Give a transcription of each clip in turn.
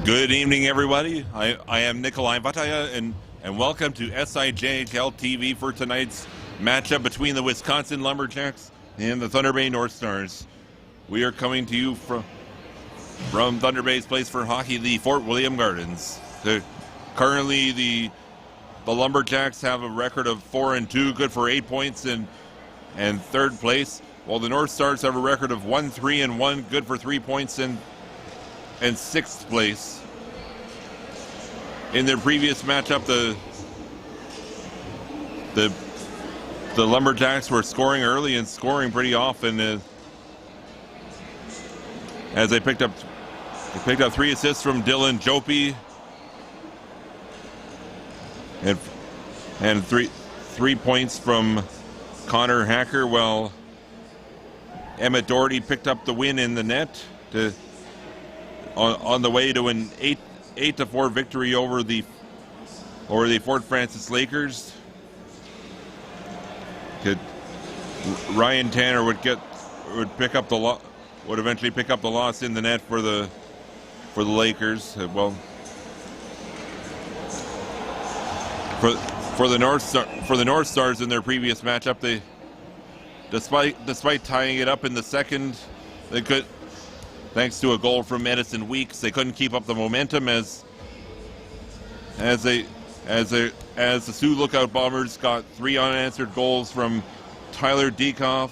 Good evening, everybody. I am Nikolai Vataya, and welcome to SIJHL TV for tonight's matchup between the Wisconsin Lumberjacks and the Thunder Bay North Stars. We are coming to you from Thunder Bay's place for hockey, the Fort William Gardens. Currently, the Lumberjacks have a record of 4-2, good for 8 points and third place, while the North Stars have a record of 1-3-1, good for 3 points and sixth place. In their previous matchup, the Lumberjacks were scoring early and scoring pretty often as they picked up 3 assists from Dylan Jopi and three points from Connor Hacker, while Emmett Doherty picked up the win in the net on the way to an 8-4 victory over the Fort Francis Lakers. Ryan Tanner would eventually pick up the loss in the net for the Lakers. For the North Stars in their previous matchup, despite tying it up in the second, they could. Thanks to a goal from Edison Weeks, they couldn't keep up the momentum as the Sioux Lookout Bombers got 3 unanswered goals from Tyler Dekoff,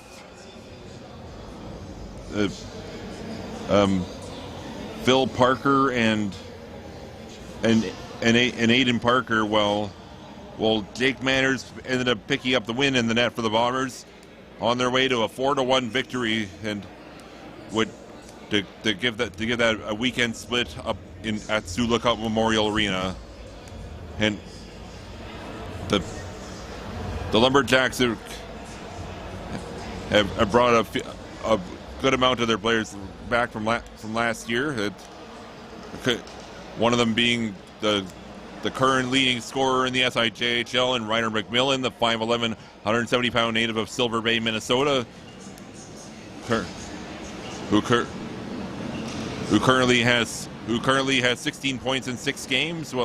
Phil Parker, and Aiden Parker. While Jake Manners ended up picking up the win in the net for the Bombers on their way to a 4-1 victory, and would. To give that a weekend split up at Sioux Lookout Memorial Arena. And the Lumberjacks have brought a good amount of their players back from last year. One of them being the current leading scorer in the SIJHL, and Ryder McMillan, the 5'11", 170-pound native of Silver Bay, Minnesota, who currently has 16 points in 6 games.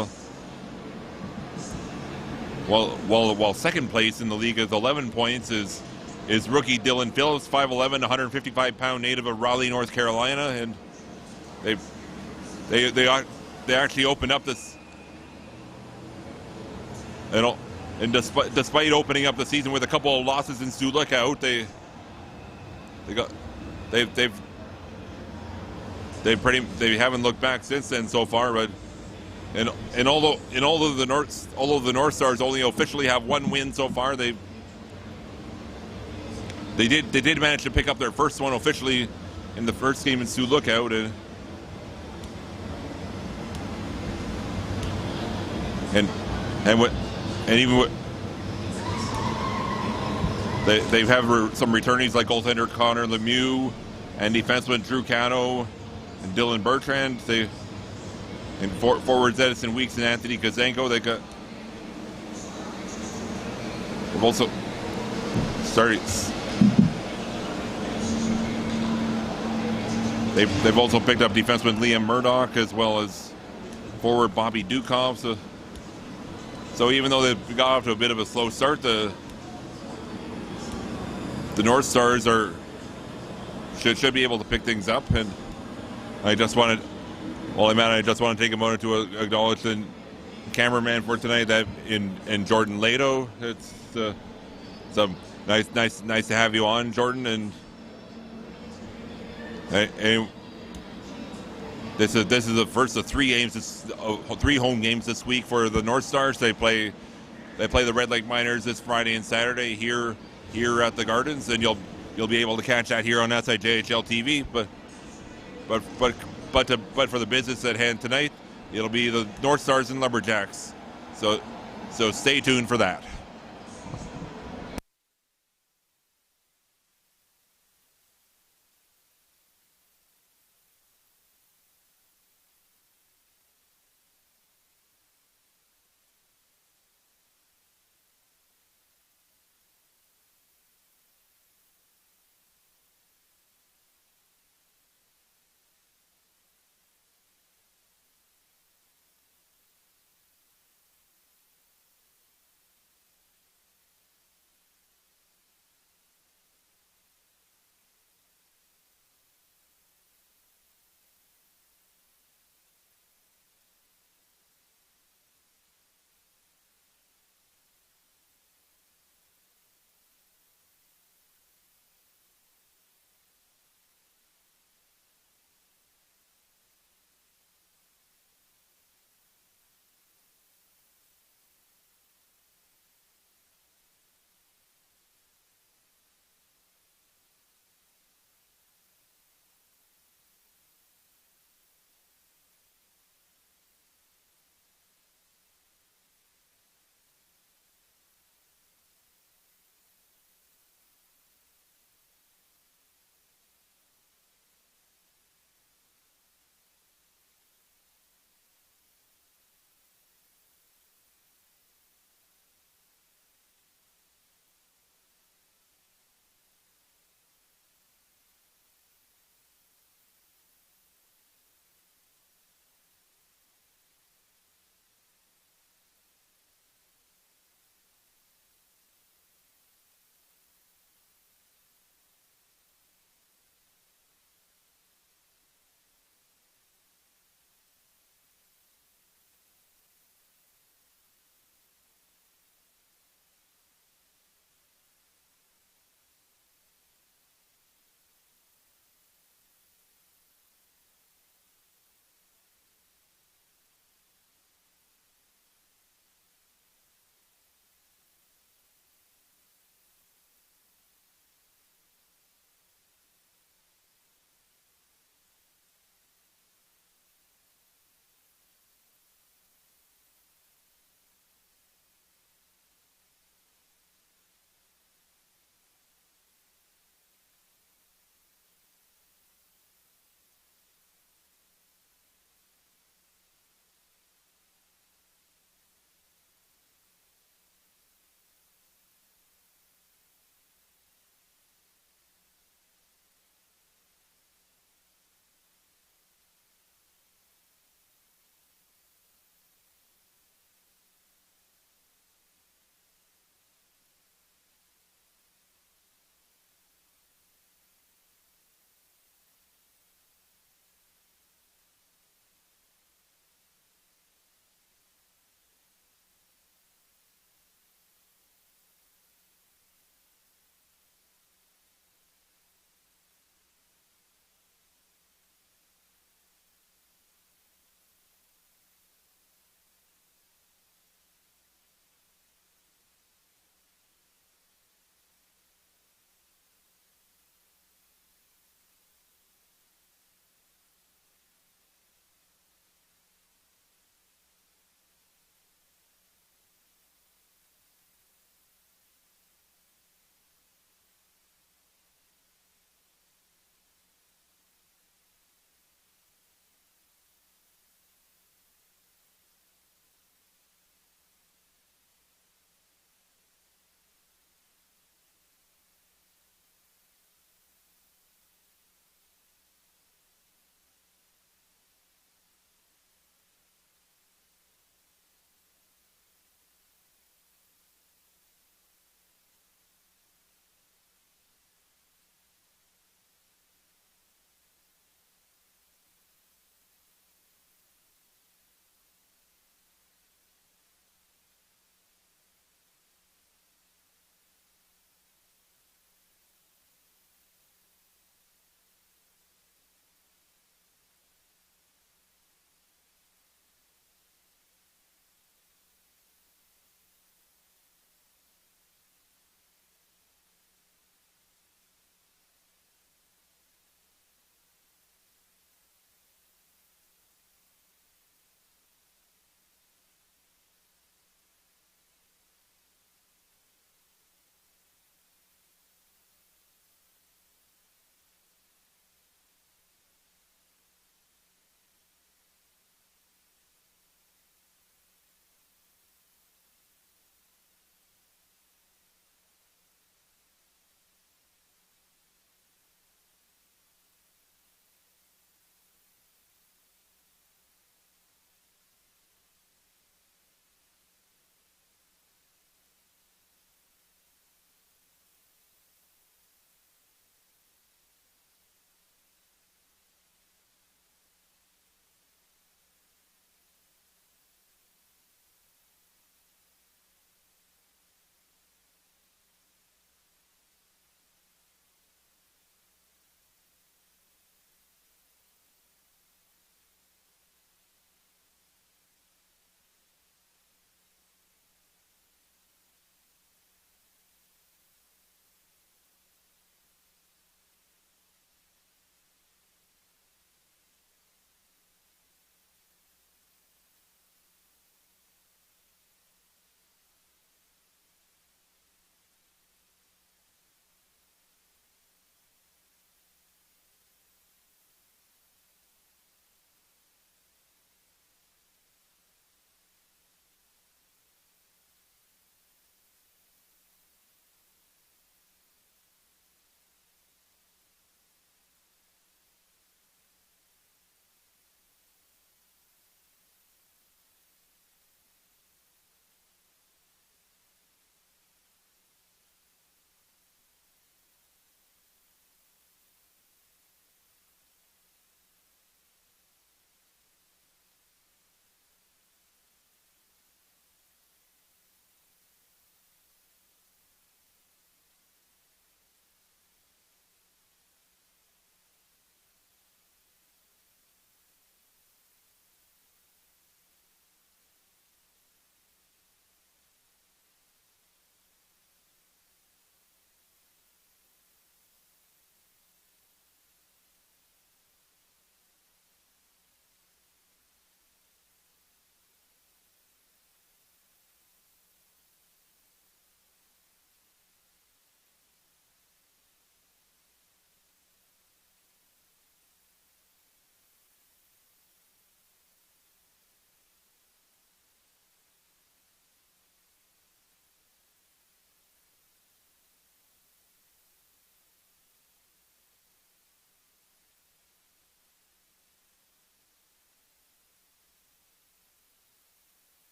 While second place in the league is 11 points is rookie Dylan Phillips, 5'11", 155-pound native of Raleigh, North Carolina, and they actually opened up this, and despite opening up the season with a couple of losses in Sioux Lookout, they haven't looked back since then so far. But although the North Stars only officially have 1 win so far, they did manage to pick up their first one officially in the first game in Sioux Lookout, and they have some returnees like goaltender Connor Lemieux and defenseman Drew Cano and Dylan Bertrand. And forwards Edison Weeks and Anthony Kazenko. They've also started. They've also picked up defenseman Liam Murdoch as well as forward Bobby Dukov. So even though they've got off to a bit of a slow start, the North Stars should be able to pick things up. And I just want to take a moment to acknowledge the cameraman for tonight, in Jordan Lato. It's nice to have you on, Jordan. And this is the first of 3 games, 3 home games this week for the North Stars. They play the Red Lake Miners this Friday and Saturday here at the Gardens, and you'll be able to catch that here on SIJHL TV. But for the business at hand tonight, it'll be the North Stars and Lumberjacks. So stay tuned for that.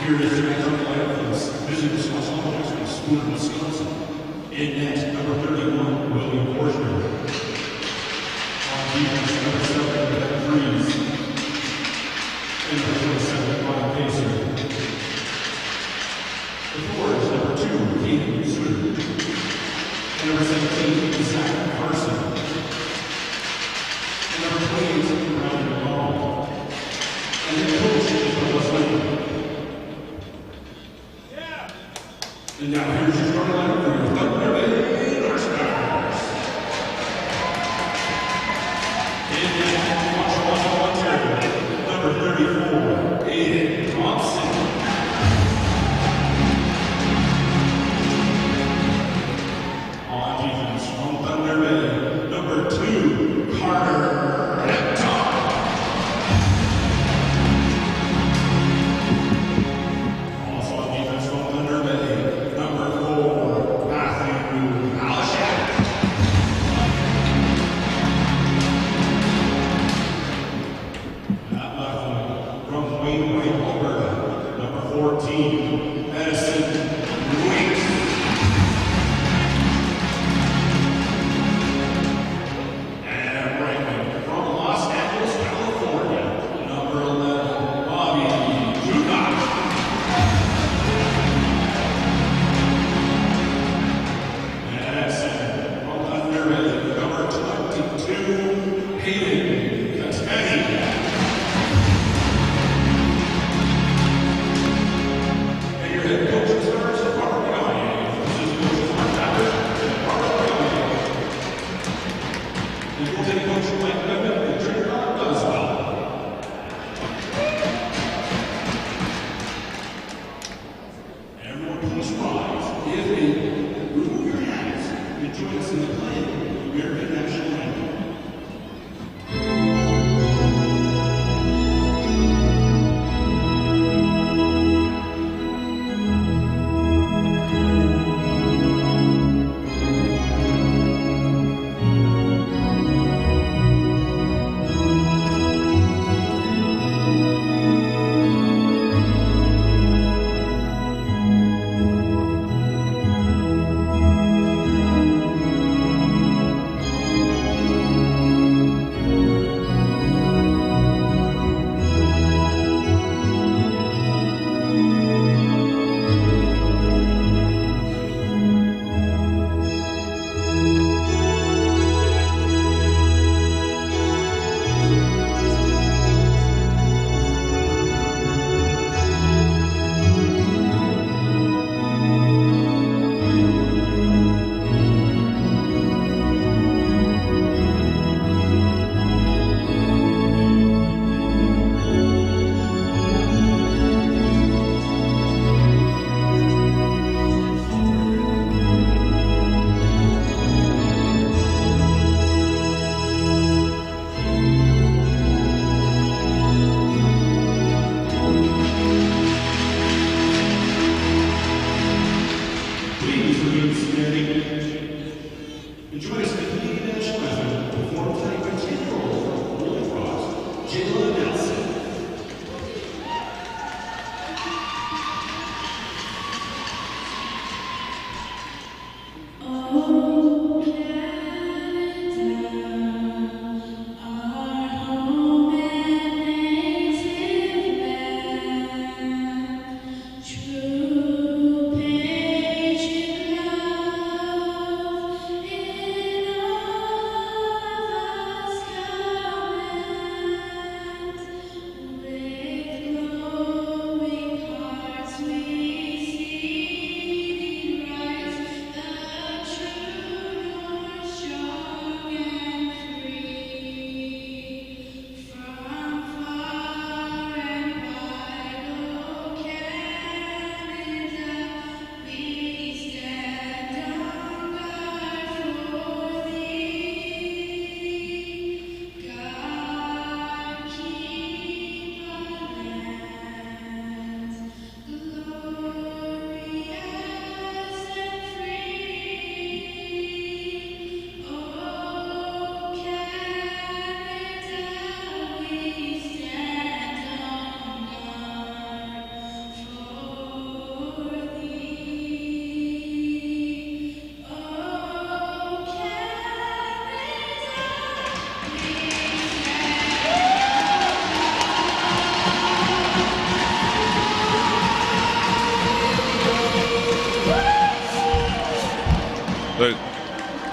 Here is the next lineup for the visiting Wisconsin Lumberjacks from Spooner, Wisconsin. In net, number 31, William Forsberg. On defense, number 7, Ben Freeze. And number 27, Ryan Pacer. The forwards, number 2, Hayden Suter. And number 17, Zach Carson. And number 28, Ryan McCall. And then coach is Douglas Lincoln. And now here's your starting lineup for your Thunder Bay Northstars. In net, Washington, Ontario, number 34, Aiden Thompson. On defense from Thunder Bay, number 2, Carter Hampton. Also on defense from Thunder Bay, number 4,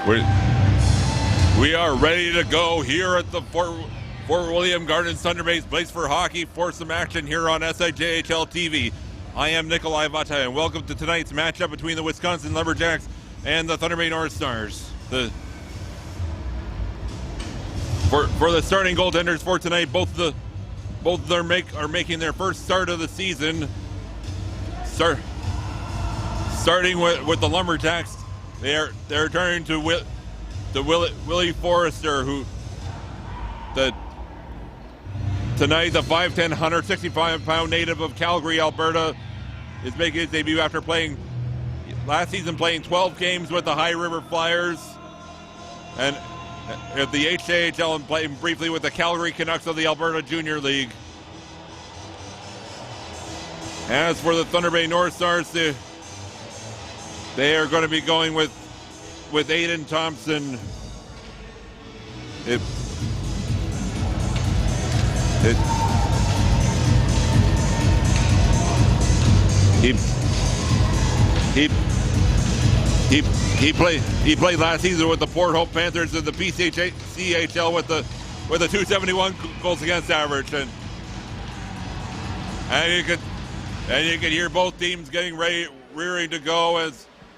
We are ready to go here at the Fort William Gardens Thunder Bay's Place for Hockey for some action here on SIJHL TV. I am Nikolai Vata, and welcome to tonight's matchup between the Wisconsin Lumberjacks and the Thunder Bay North Stars. For the starting goaltenders for tonight, both are making their first start of the season. Starting with the Lumberjacks, they're turning to Willie Forrester, who tonight the 5'10", 165-pound native of Calgary, Alberta, is making his debut after last season playing 12 games with the High River Flyers, and at the HJHL and playing briefly with the Calgary Canucks of the Alberta Junior League. As for the Thunder Bay North Stars, they are going to be going with Aiden Thompson. He played last season with the Port Hope Panthers in the PCHL with a 271 goals against average, and you could hear both teams getting rearing to go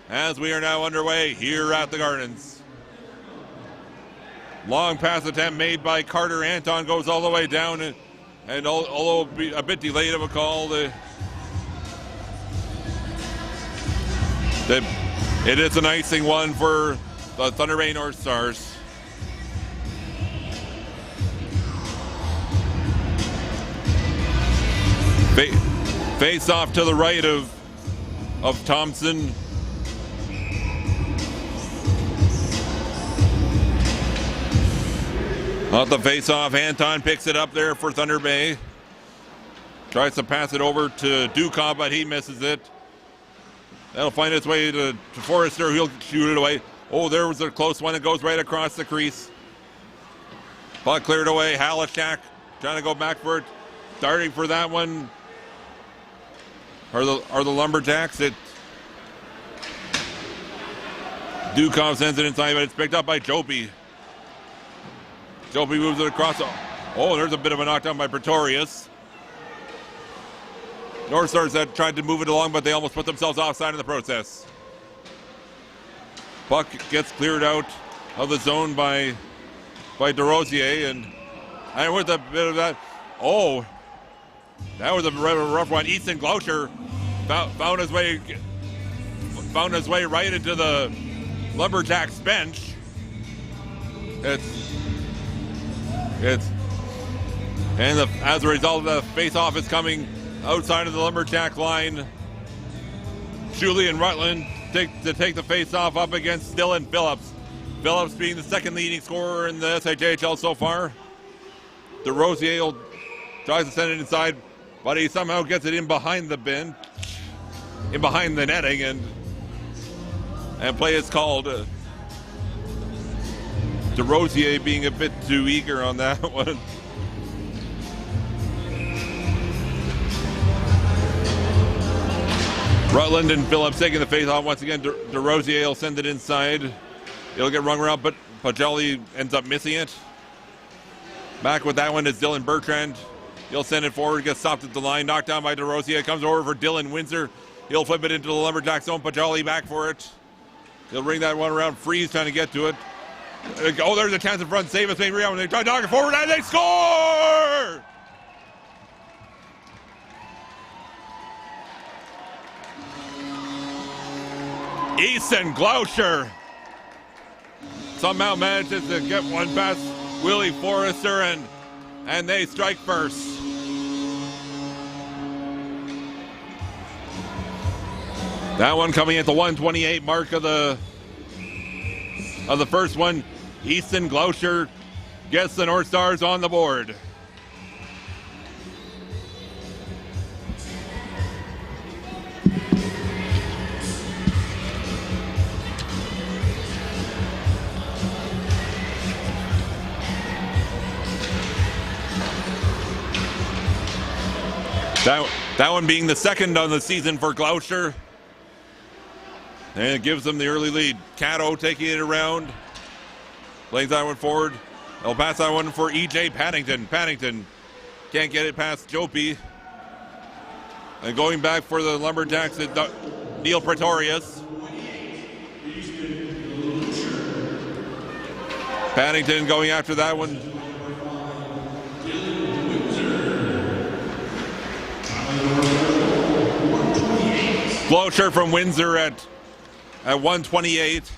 as we are now underway here at the Gardens. Long pass attempt made by Carter Anton goes all the way down, and although a bit delayed of a call, it is an icing one for the Thunder Bay North Stars. Face off to the right of Thompson. Off the face-off, Anton picks it up there for Thunder Bay. Tries to pass it over to Dukov, but he misses it. That'll find its way to Forrester. He'll shoot it away. Oh, there was a close one. It goes right across the crease. Puck cleared away. Halishak trying to go back for it. Starting for that one are the Lumberjacks. Dukov sends it inside, but it's picked up by Jopi. Jopi moves it across. Oh, there's a bit of a knockdown by Pretorius. North Stars had tried to move it along, but they almost put themselves offside in the process. Puck gets cleared out of the zone by DeRosier, and with a bit of that. Oh, that was a rough one. Easton Glauscher found his way right into the Lumberjacks bench. As a result, the face-off is coming outside of the Lumberjack line. Julian Rutland to take the face-off up against Dylan Phillips. Phillips being the second leading scorer in the SIJHL so far. DeRosier tries to send it inside, but he somehow gets it in behind the netting, and play is called. DeRosier being a bit too eager on that one. Rutland and Phillips taking the face-off once again. DeRosier will send it inside. It'll get rung around, but Pajali ends up missing it. Back with that one is Dylan Bertrand. He'll send it forward, gets stopped at the line, knocked down by DeRosier. Comes over for Dylan Windsor. He'll flip it into the Lumberjack zone. Pajali back for it. He'll bring that one around. Freeze trying to get to it. Oh, there's a chance in front. Save us, made rebound. They try to knock it forward, and they score! Easton Glauscher somehow manages to get one past Willie Forrester, and they strike first. That one coming at the 128 mark of the first one. Easton Glauscher gets the North Stars on the board. That one being the second on the season for Glauscher. And it gives them the early lead. Cato taking it around. Plays that one forward. They'll pass that one for E.J. Paddington. Paddington can't get it past Jopie. And going back for the Lumberjacks is Neil Pretorius. Paddington going after that one. Closure from Windsor at 128.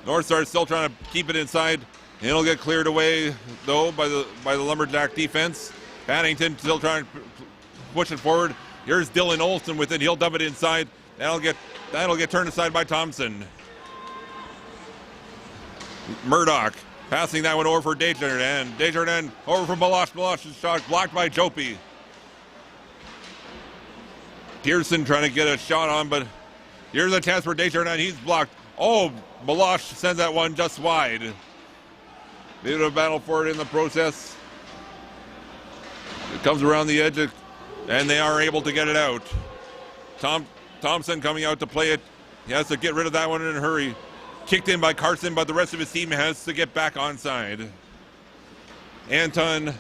North Star still trying to keep it inside. It'll get cleared away though by the Lumberjack defense. Paddington still trying to push it forward. Here's Dylan Olson with it. He'll dump it inside. That'll get turned aside by Thompson. Murdoch passing that one over for Desjardins. Desjardins over for Meloche. Meloche's shot blocked by Jopie. Pearson trying to get a shot on, but here's a chance for Desjardins. He's blocked. Oh, Meloche sends that one just wide. Bit of a battle for it in the process. It comes around the edge, and they are able to get it out. Thompson coming out to play it. He has to get rid of that one in a hurry. Kicked in by Carson, but the rest of his team has to get back onside. Anton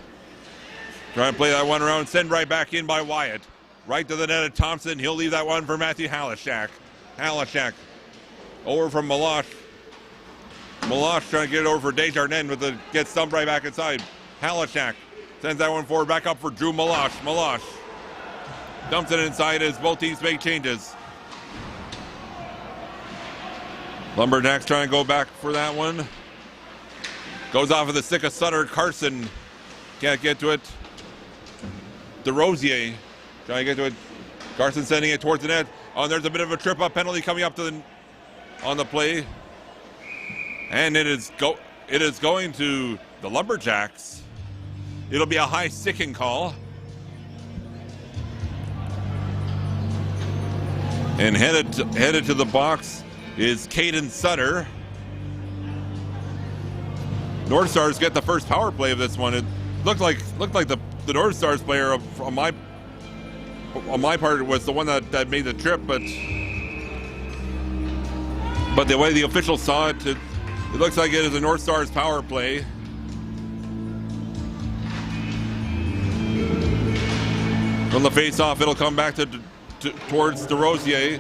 trying to play that one around, send right back in by Wyatt. Right to the net of Thompson. He'll leave that one for Matthew Halishak. Halishak over from Meloche. Meloche trying to get it over for Desjardins, but gets stumped right back inside. Halishak sends that one forward, back up for Drew Meloche. Meloche dumps it inside as both teams make changes. Lumberjacks trying to go back for that one. Goes off of the stick of Sutter. Carson can't get to it. DeRosier trying to get to it. Carson sending it towards the net. Oh, and there's a bit of a trip-up penalty coming up on the play. And it is going to the Lumberjacks. It'll be a high sticking call. And headed to the box is Caden Sutter. North Stars get the first power play of this one. It looked like the North Stars player on my part was the one that made the trip, but the way the officials saw it, it looks like it is a North Stars power play. From the face-off, it'll come back towards DeRosier.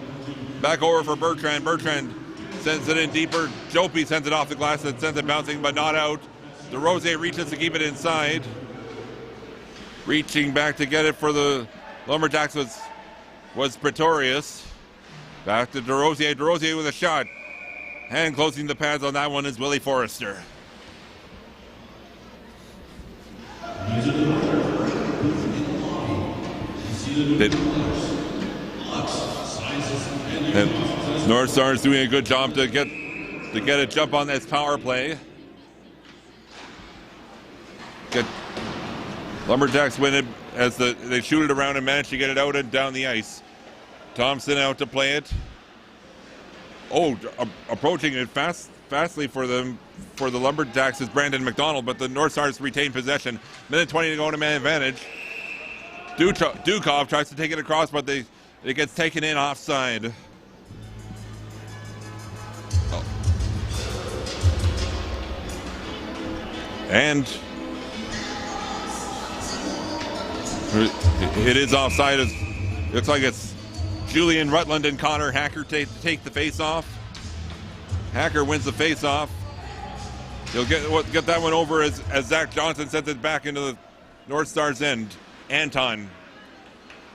Back over for Bertrand. Bertrand sends it in deeper. Jopie sends it off the glass and sends it bouncing, but not out. DeRosier reaches to keep it inside. Reaching back to get it for the Lumberjacks was Pretorius. Back to DeRosier. DeRosier with a shot. And closing the pads on that one is Willie Forrester. And North Stars doing a good job to get a jump on this power play. Lumberjacks win it as they shoot it around and manage to get it out and down the ice. Thompson out to play it. Oh, approaching it fastly for the Lumberjacks is Brandon McDonald, but the North Stars retain possession. Minute 20 to go to man advantage. Dukov tries to take it across, but it gets taken in offside. And it is offside. It looks like it's Julian Rutland and Connor Hacker take the face-off. Hacker wins the face-off. He'll get that one over as Zach Johnson sends it back into the North Stars end. Anton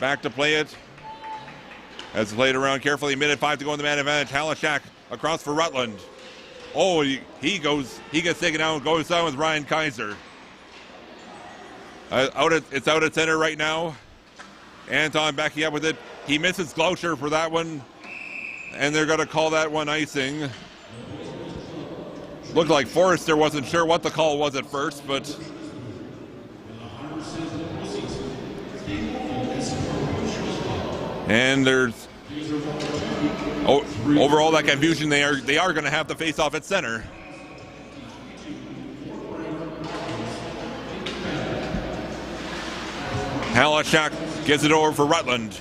back to play it. As played around carefully. Minute 5 to go in the man advantage. Halishak across for Rutland. Oh, he gets taken out and goes down with Ryan Kaiser. It's out at center right now. Anton backing up with it. He misses Glauscher for that one, and they're going to call that one icing. Looked like Forrester wasn't sure what the call was at first, but and there's overall that confusion. They are going to have the face-off at center. Halishak gives it over for Rutland.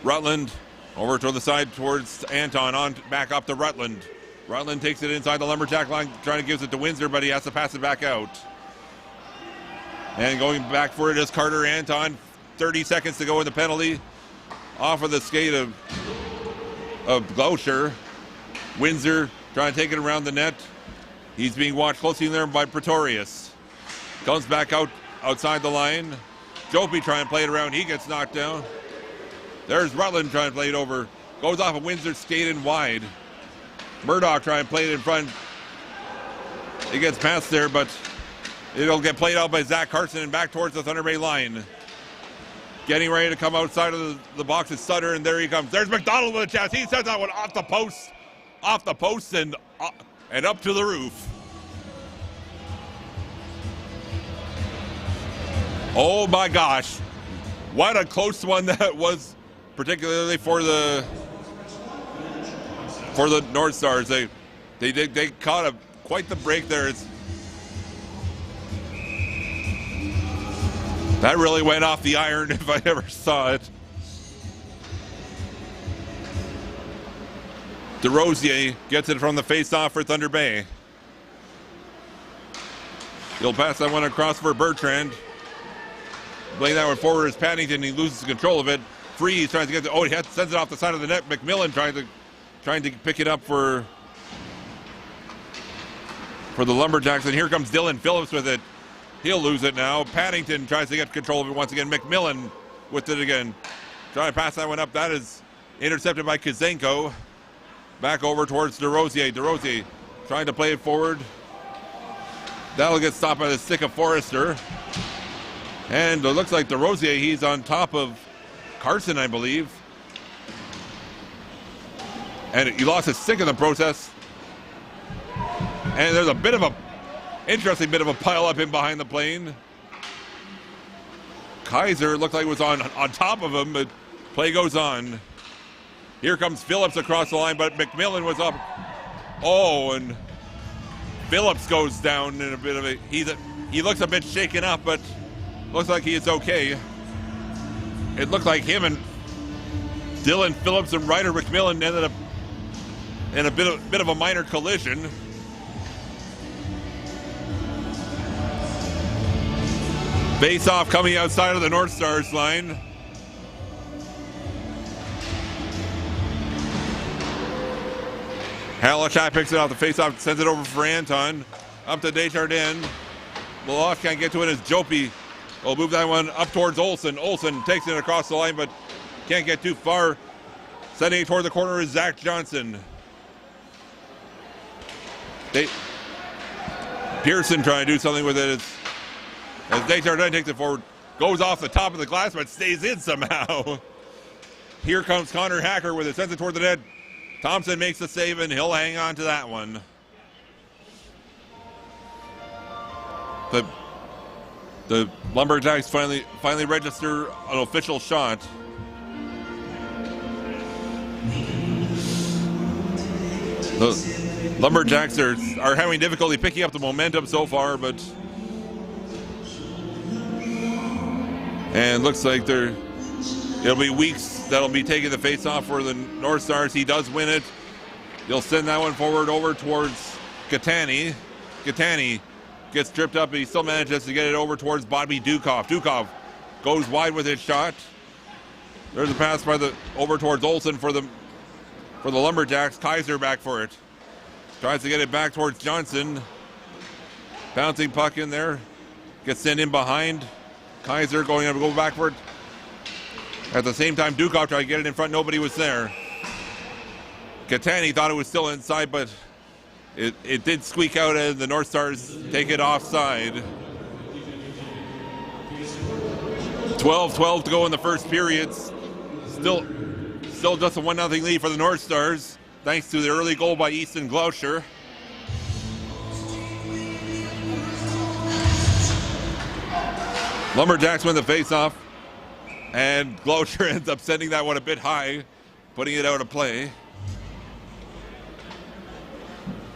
Rutland Over to the side towards Anton, on back up to Rutland. Rutland takes it inside the Lumberjack line, trying to give it to Windsor, but he has to pass it back out. And going back for it is Carter Anton. 30 seconds to go in the penalty. Off of the skate of Gloucester. Windsor trying to take it around the net. He's being watched closely there by Pretorius. Comes back outside the line. Jopi trying to play it around. He gets knocked down. There's Rutland trying to play it over. Goes off of Windsor, skating wide. Murdoch trying to play it in front. It gets past there, but it'll get played out by Zach Carson and back towards the Thunder Bay line. Getting ready to come outside of the box is Sutter, and there he comes. There's McDonald with a chance. He sends that one off the post, and up to the roof. Oh my gosh, what a close one that was, particularly for the North Stars. They caught quite the break there. That really went off the iron if I ever saw it. DeRosier gets it from the face-off for Thunder Bay. He'll pass that one across for Bertrand. Playing that one forward is Paddington. He loses control of it. Freeze trying to get he sends it off the side of the net. McMillan trying to pick it up for the Lumberjacks. And here comes Dylan Phillips with it. He'll lose it now. Paddington tries to get control of it once again. McMillan with it again. Trying to pass that one up. That is intercepted by Kazenko. Back over towards DeRosier. DeRosier trying to play it forward. That'll get stopped by the stick of Forrester. And it looks like DeRosier, he's on top of Carson, I believe. And he lost his stick in the process. And there's a interesting bit of a pile up in behind the plane. Kaiser looked like it was on top of him, but play goes on. Here comes Phillips across the line, but McMillan was up. Oh, and Phillips goes down in a bit of a, he looks a bit shaken up, but looks like he is okay. It looked like him and Dylan Phillips and Ryder McMillan ended up in a bit of a minor collision. Face off coming outside of the North Stars line. Halachak picks it off the face-off, sends it over for Anton. Up to Desjardins. Maloff can't get to it as Jopi will move that one up towards Olsen. Olsen takes it across the line, but can't get too far. Sending it toward the corner is Zach Johnson. Pearson trying to do something with it as Desjardins takes it forward. Goes off the top of the glass, but stays in somehow. Here comes Connor Hacker with it, sends it toward the net. Thompson makes the save, and he'll hang on to that one. The Lumberjacks finally register an official shot. The Lumberjacks are having difficulty picking up the momentum so far, but and looks like it'll be Weeks that'll be taking the face-off for the North Stars. He does win it. He'll send that one forward over towards Katani. Katani gets tripped up, but he still manages to get it over towards Bobby Dukov. Dukov goes wide with his shot. There's a pass over towards Olsen for the Lumberjacks. Kaiser back for it. Tries to get it back towards Johnson. Bouncing puck in there. Gets sent in behind. Kaiser going to go backward. At the same time, Dukov tried to get it in front. Nobody was there. Katani thought it was still inside, but it did squeak out as the North Stars take it offside. 12-12 to go in the first period. Still just a 1-0 lead for the North Stars, thanks to the early goal by Easton Gloucester. Lumberjacks win the face-off, and Gloucester ends up sending that one a bit high, putting it out of play.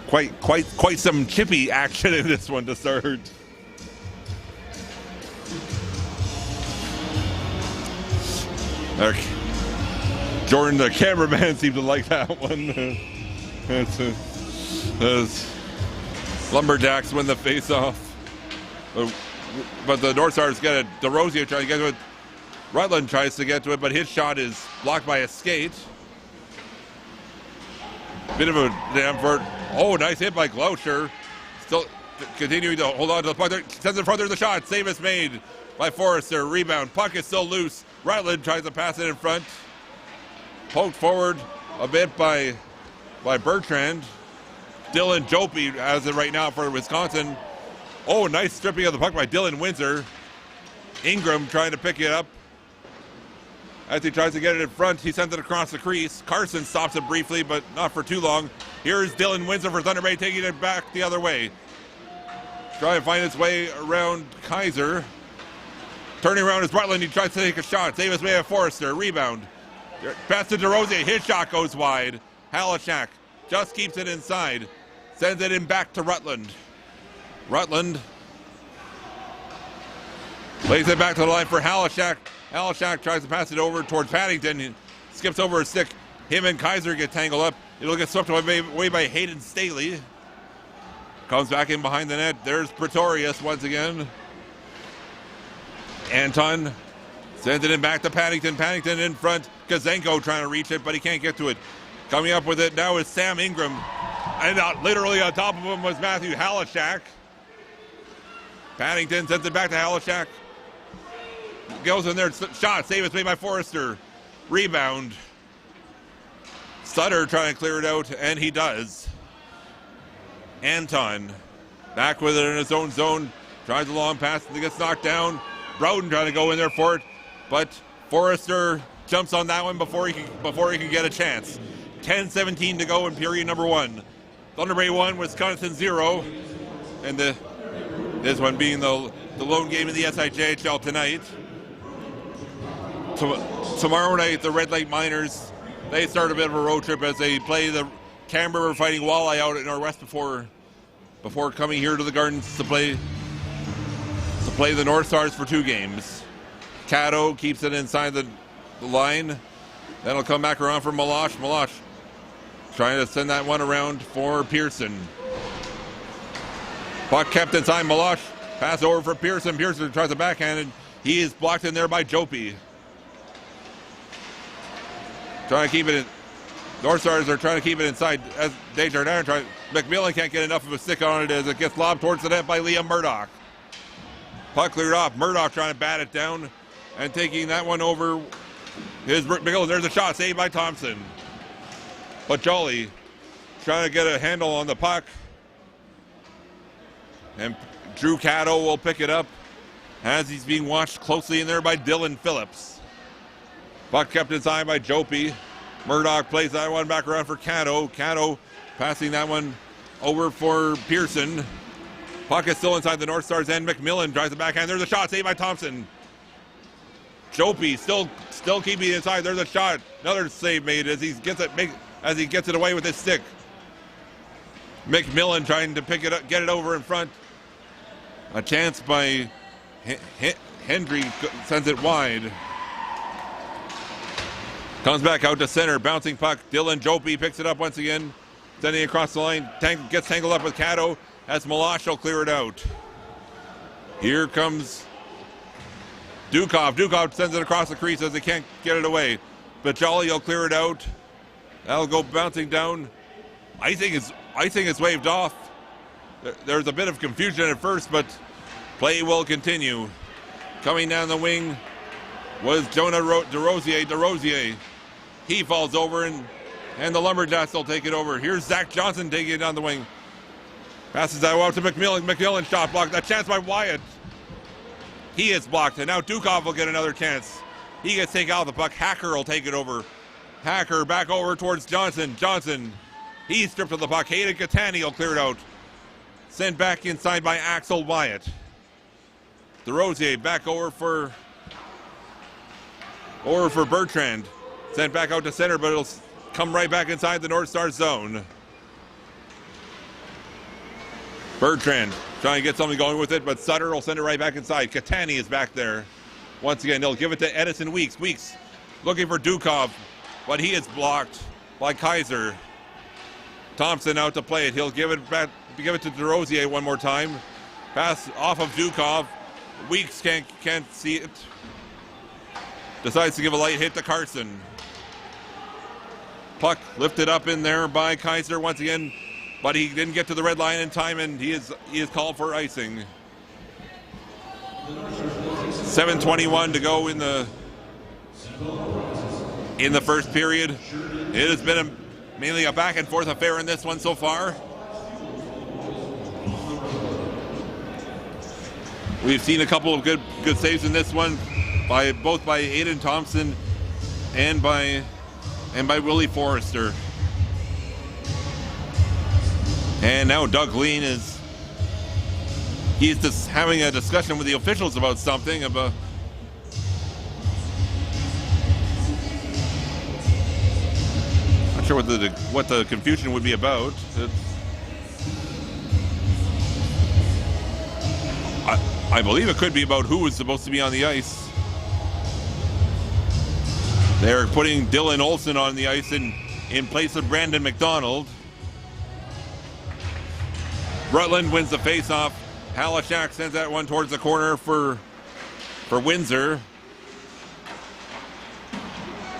Quite some chippy action in this one to start. Okay. Jordan, the cameraman, seemed to like that one. Lumberjacks win the face-off. But the North Stars get it. DeRosier trying to get to it. Rutland tries to get to it, but his shot is blocked by a skate. Bit of a damn for. Oh, nice hit by Glauscher. Still continuing to hold on to the puck. Sends it further. The shot. Save is made by Forrester. Rebound. Puck is still loose. Rutland tries to pass it in front. Poked forward a bit by Bertrand. Dylan Jopie has it right now for Wisconsin. Oh, nice stripping of the puck by Dylan Windsor. Ingram trying to pick it up. As he tries to get it in front, he sends it across the crease. Carson stops it briefly, but not for too long. Here's Dylan Windsor for Thunder Bay, taking it back the other way. Trying to find his way around Kaiser. Turning around is Rutland. He tries to take a shot. Save his way at Forrester. Rebound. Pass to DeRosier. His shot goes wide. Halishak just keeps it inside. Sends it in back to Rutland. Rutland plays it back to the line for Halishak. Halishak tries to pass it over towards Paddington. He skips over a stick. Him and Kaiser get tangled up. It'll get swept away by Hayden Staley. Comes back in behind the net. There's Pretorius once again. Anton sends it in back to Paddington. Paddington in front. Kazenko trying to reach it, but he can't get to it. Coming up with it now is Sam Ingram. And literally on top of him was Matthew Halishak. Paddington sends it back to Halishak. Goes in there, shot, save is made by Forrester. Rebound. Sutter trying to clear it out, and he does. Anton back with it in his own zone. Tries a long pass and gets knocked down. Broughton trying to go in there for it, but Forrester jumps on that one before he can get a chance. 10:17 to go in period number one. Thunder Bay 1, Wisconsin 0. And this one being the lone game in the SIJHL tonight. Tomorrow night, the Red Lake Miners, they start a bit of a road trip as they play the Canberra Fighting Walleye out at Northwest before coming here to the Gardens to play the North Stars for 2 games. Caddo keeps it inside the line. Then it'll come back around for Malosh. Malosh trying to send that one around for Pearson. Puck kept inside Malosh. Pass over for Pearson. Pearson tries to backhand and he is blocked in there by Jopie. Trying to keep it in. North Stars are trying to keep it inside as Desjardins trying. McMillan can't get enough of a stick on it as it gets lobbed towards the net by Liam Murdoch. Puck cleared off. Murdoch trying to bat it down and taking that one over. There's a shot saved by Thompson. But Jolly trying to get a handle on the puck. And Drew Caddo will pick it up as he's being watched closely in there by Dylan Phillips. Puck kept inside by Jopie. Murdoch plays that one back around for Caddo. Caddo passing that one over for Pearson. Puck is still inside the North Stars end. McMillan drives the backhand. There's a shot saved by Thompson. Jopie still keeping it inside. There's a shot. Another save made as he gets it away with his stick. McMillan trying to pick it up, get it over in front. A chance by Hendry sends it wide. Comes back out to center, bouncing puck. Dylan Jopie picks it up once again, sending it across the line. Gets tangled up with Caddo as Malosh will clear it out. Here comes Dukov. Dukov sends it across the crease as they can't get it away. But Jolly will clear it out. That'll go bouncing down. I think it's waved off. There's a bit of confusion at first, but play will continue. Coming down the wing was Jonah DeRosier. DeRosier. He falls over and the Lumberjacks will take it over. Here's Zach Johnson taking it down the wing. Passes that out to McMillan. McMillan shot blocked. A chance by Wyatt. He is blocked, and now Dukov will get another chance. He gets taken out of the puck. Hacker will take it over. Hacker back over towards Johnson. Johnson, he's stripped of the puck. Hayden Catani will clear it out. Sent back inside by Axel Wyatt. DeRosier back over for Bertrand. Sent back out to center, but it'll come right back inside the North Star zone. Bertrand trying to get something going with it, but Sutter will send it right back inside. Catani is back there. Once again, they'll give it to Edison Weeks. Weeks looking for Dukov. but he is blocked by Kaiser. Thompson out to play it. He'll give it back, give it to DeRosier one more time. Pass off of Zukov. Weeks can't see it. Decides to give a light hit to Carson. Puck lifted up in there by Kaiser once again, but he didn't get to the red line in time, and he is called for icing. 7:21 to go in the first period. It has been mainly a back and forth affair in this one so far. We've seen a couple of good saves in this one, both by Aiden Thompson and by Willie Forrester. And now Doug Lean he's just having a discussion with the officials about something. Not sure what the confusion would be about. I believe it could be about who was supposed to be on the ice. They're putting Dylan Olsen on the ice in place of Brandon McDonald. Rutland wins the faceoff. Halishak sends that one towards the corner for Windsor.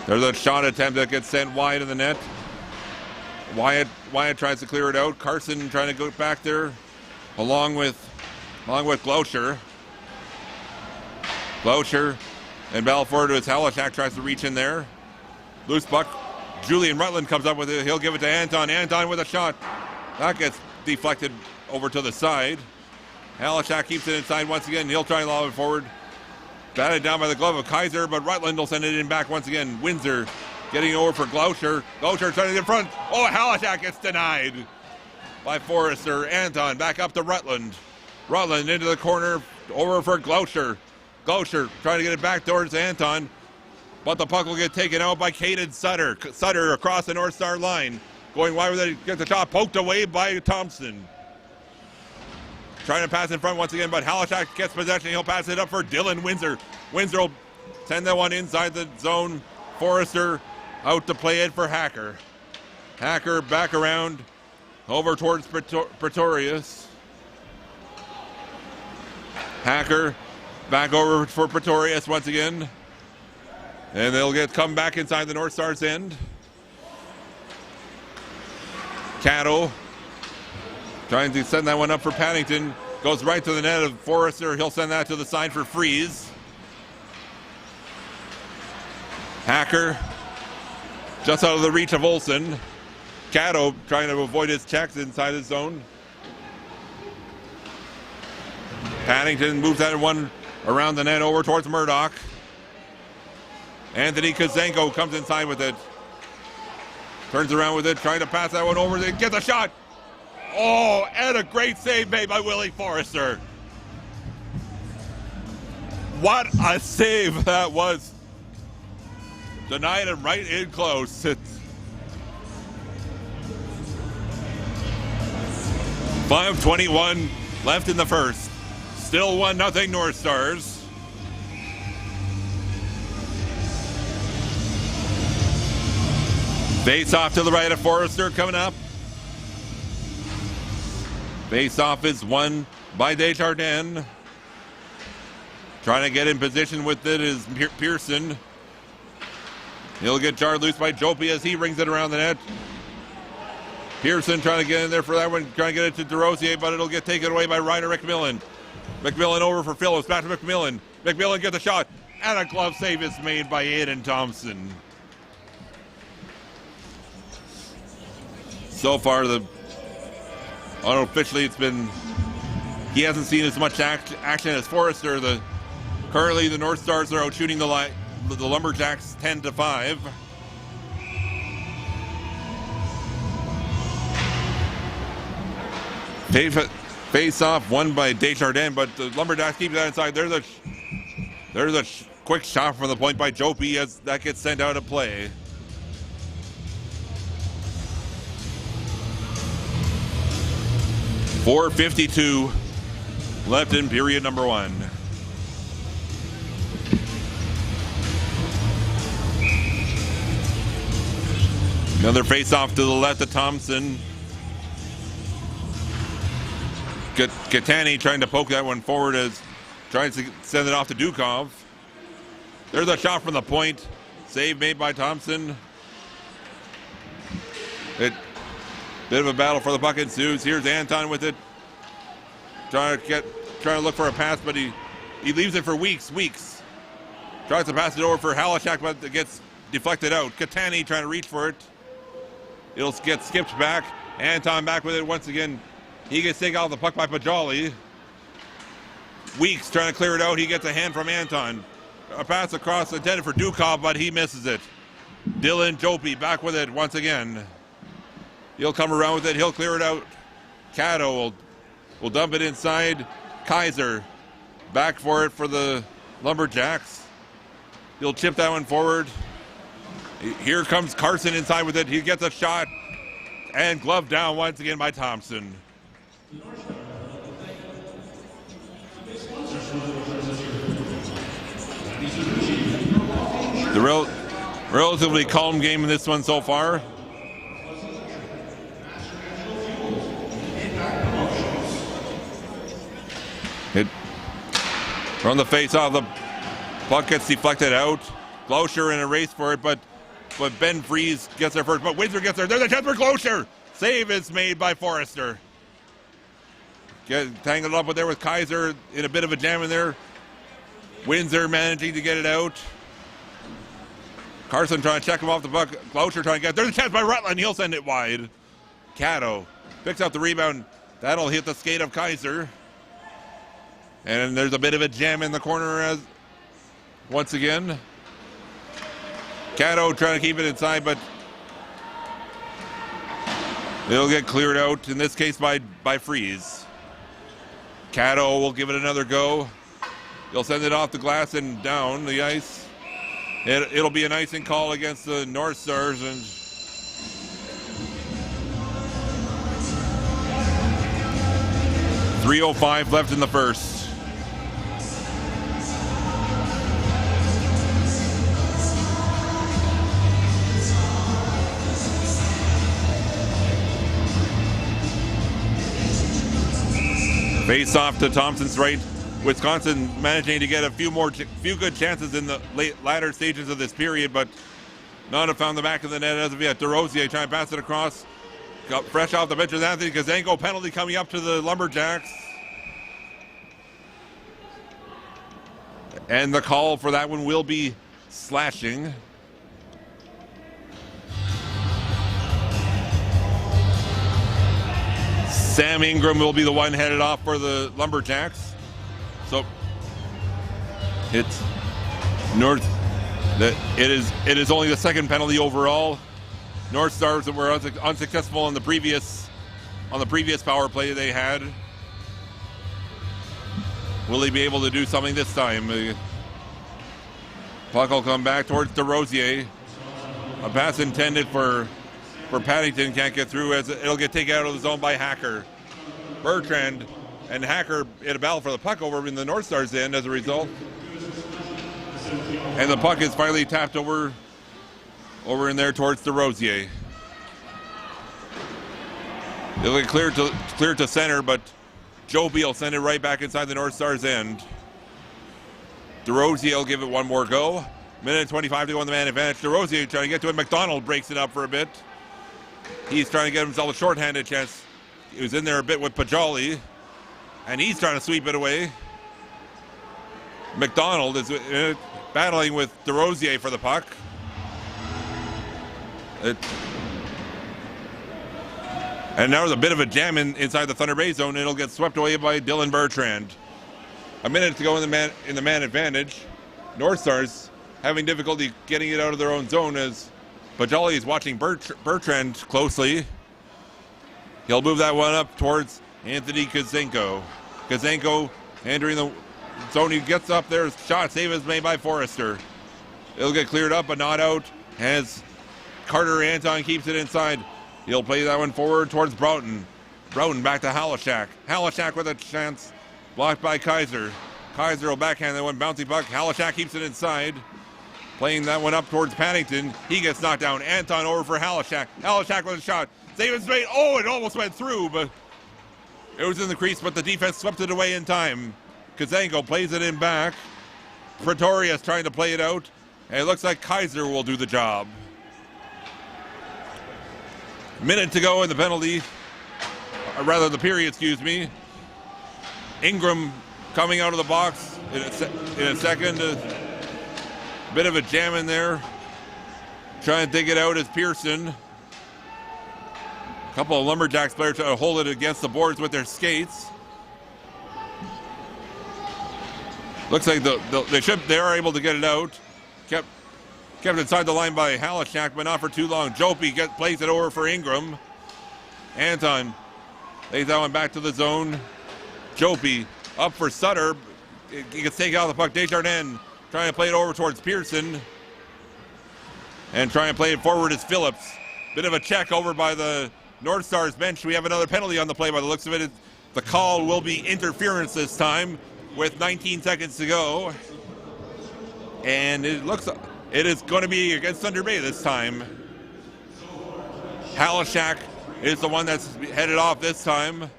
There's a shot attempt that gets sent wide of the net. Wyatt tries to clear it out. Carson trying to go back there along with Glauscher. Glauscher and Balfour as Halishak tries to reach in there. Loose puck. Julian Rutland comes up with it. He'll give it to Anton. Anton with a shot. That gets deflected over to the side. Halishak keeps it inside once again. He'll try and lob it forward. Batted down by the glove of Kaiser, but Rutland will send it in back once again. Windsor getting over for Glauscher. Glauscher trying to get in front. Oh, Halishak gets denied by Forrester. Anton back up to Rutland. Rutland into the corner, over for Glauscher. Glauscher trying to get it back towards Anton, but the puck will get taken out by Caden Sutter. Sutter across the North Star line. Going wide with it, gets the top poked away by Thompson. Trying to pass in front once again, but Halishak gets possession. He'll pass it up for Dylan Windsor. Windsor will send that one inside the zone. Forrester out to play it for Hacker. Hacker back around over towards Pretorius. Hacker back over for Pretorius once again. And they'll come back inside the North Star's end. Caddo trying to send that one up for Paddington. Goes right to the net of Forrester. He'll send that to the side for Freeze. Hacker just out of the reach of Olsen. Caddo trying to avoid his checks inside his zone. Paddington moves that one around the net over towards Murdoch. Anthony Kazenko comes inside with it. Turns around with it, trying to pass that one over. They get the shot. Oh, and a great save made by Willie Forrester. What a save that was. Denied him right in close. It's 5:21 left in the first. Still 1-0 North Stars. Face off to the right of Forrester coming up. Face off is won by Desjardins. Trying to get in position with it is Pearson. He'll get jarred loose by Jopi as he rings it around the net. Pearson trying to get in there for that one, trying to get it to DeRosier, but it'll get taken away by Ryder McMillan. McMillan over for Phillips, back to McMillan. McMillan gets a shot, and a glove save is made by Aiden Thompson. So far, unofficially, he hasn't seen as much action as Forrester. Currently, the North Stars are out shooting the Lumberjacks 10-5. Face off won by Desjardins, but the Lumberjacks keep that inside. There's a quick shot from the point by Jopi as that gets sent out of play. .452 left in period number one. Another face-off to the left of Thompson. Katani trying to poke that one forward as trying to send it off to Dukov. There's a shot from the point. Save made by Thompson. Bit of a battle for the puck ensues. Here's Anton with it. Trying to look for a pass, but he leaves it for Weeks. Tries to pass it over for Halashak, but it gets deflected out. Katani trying to reach for it. It'll get skipped back. Anton back with it once again. He gets taken off the puck by Pajali. Weeks trying to clear it out. He gets a hand from Anton. A pass across intended for Dukov, but he misses it. Dylan Jopi back with it once again. He'll come around with it. He'll clear it out. Cato will dump it inside. Kaiser back for it for the Lumberjacks. He'll chip that one forward. Here comes Carson inside with it. He gets a shot. And glove down once again by Thompson. The relatively calm game in this one so far. From the face-off, the puck gets deflected out. Glauscher in a race for it, but Ben Fries gets there first. But Windsor gets there. There's a chance for Glauscher. Save is made by Forrester. Tangled up there with Kaiser in a bit of a jam in there. Windsor managing to get it out. Carson trying to check him off the puck. Glauscher trying to get. There's a chance by Rutland. He'll send it wide. Cato picks up the rebound. That'll hit the skate of Kaiser. And there's a bit of a jam in the corner as once again. Cato trying to keep it inside, but it'll get cleared out, in this case by Fries. Cato will give it another go. He'll send it off the glass and down the ice. It'll be an icing call against the North Stars. And .305 left in the first. Face off to Thompson's right. Wisconsin managing to get a few good chances in the latter stages of this period, but none have found the back of the net as of yet. DeRosier trying to pass it across. Got fresh off the bench with Anthony Kazanko. Penalty coming up to the Lumberjacks. And the call for that one will be slashing. Sam Ingram will be the one headed off for the Lumberjacks. So it's North. It is only the second penalty overall. North Stars that were unsuccessful on the previous power play they had. Will he be able to do something this time? Puck will come back towards DeRosier. A pass intended for Paddington, can't get through as it'll get taken out of the zone by Hacker. Bertrand and Hacker in a battle for the puck over in the North Stars end as a result. And the puck is finally tapped over in there towards DeRosier. It'll get cleared to center, but Joby will send it right back inside the North Stars end. DeRosier will give it one more go. Minute and 25 to go on the man advantage. DeRosier trying to get to it. McDonald breaks it up for a bit. He's trying to get himself a shorthanded chance. He was in there a bit with Pajali, and he's trying to sweep it away. McDonald is battling with DeRosier for the puck. And now there's a bit of a jam inside the Thunder Bay zone. It'll get swept away by Dylan Bertrand. A minute to go in the man advantage. North Stars having difficulty getting it out of their own zone as Pajali is watching Bertrand closely. He'll move that one up towards Anthony Kazanko. Kazanko entering the zone. He gets up there. Shot save is made by Forrester. It'll get cleared up but not out as Carter Anton keeps it inside. He'll play that one forward towards Broughton. Broughton back to Halashak. Halashak with a chance. Blocked by Kaiser. Kaiser will backhand that one. Bouncy puck. Halashak keeps it inside. playing that one up towards Paddington. He gets knocked down. Anton over for Halishak. Halishak with a shot. Saban's made. Oh, it almost went through, but it was in the crease, but the defense swept it away in time. Kazango plays it in back. Pretorius trying to play it out. And it looks like Kaiser will do the job. Minute to go in the penalty. Or rather, the period, excuse me. Ingram coming out of the box in a second. A bit of a jam in there. Trying to dig it out is Pearson. A couple of Lumberjacks players trying to hold it against the boards with their skates. Looks like they are able to get it out. Kept inside the line by Halishak, but not for too long. Jopi plays it over for Ingram. Anton lays that one back to the zone. Jopi up for Sutter. He gets taken out of the puck. Desjardins trying to play it over towards Pearson. And trying to play it forward is Phillips. Bit of a check over by the North Stars bench. We have another penalty on the play by the looks of it. The call will be interference this time with 19 seconds to go. And it is going to be against Thunder Bay this time. Halishak is the one that's headed off this time.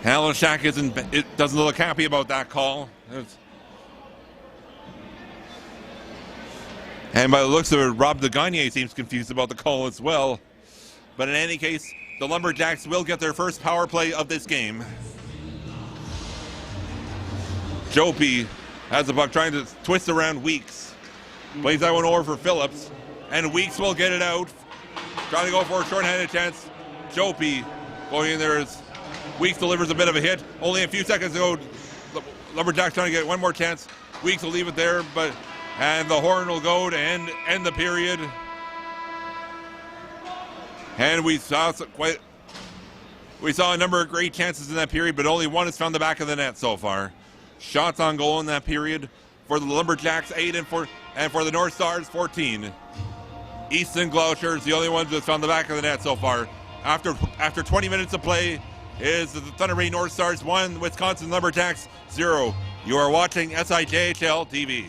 Halishak doesn't look happy about that call. And by the looks of it, Rob DeGagne seems confused about the call as well. But in any case, the Lumberjacks will get their first power play of this game. Jopi has the puck trying to twist around Weeks. Plays that one over for Phillips. And Weeks will get it out. Trying to go for a short-handed chance. Jopi going in there as Weeks delivers a bit of a hit. Only a few seconds to go. Lumberjacks trying to get one more chance. Weeks will leave it there, and the horn will go to end the period. And we saw a number of great chances in that period, but only one has found the back of the net so far. Shots on goal in that period for the Lumberjacks, 8 and for the North Stars, 14. Easton Gloucester is the only one that's found the back of the net so far. After 20 minutes of play, is the Thunder Bay North Stars 1, Wisconsin Lumberjacks 0. You are watching SIJHL TV.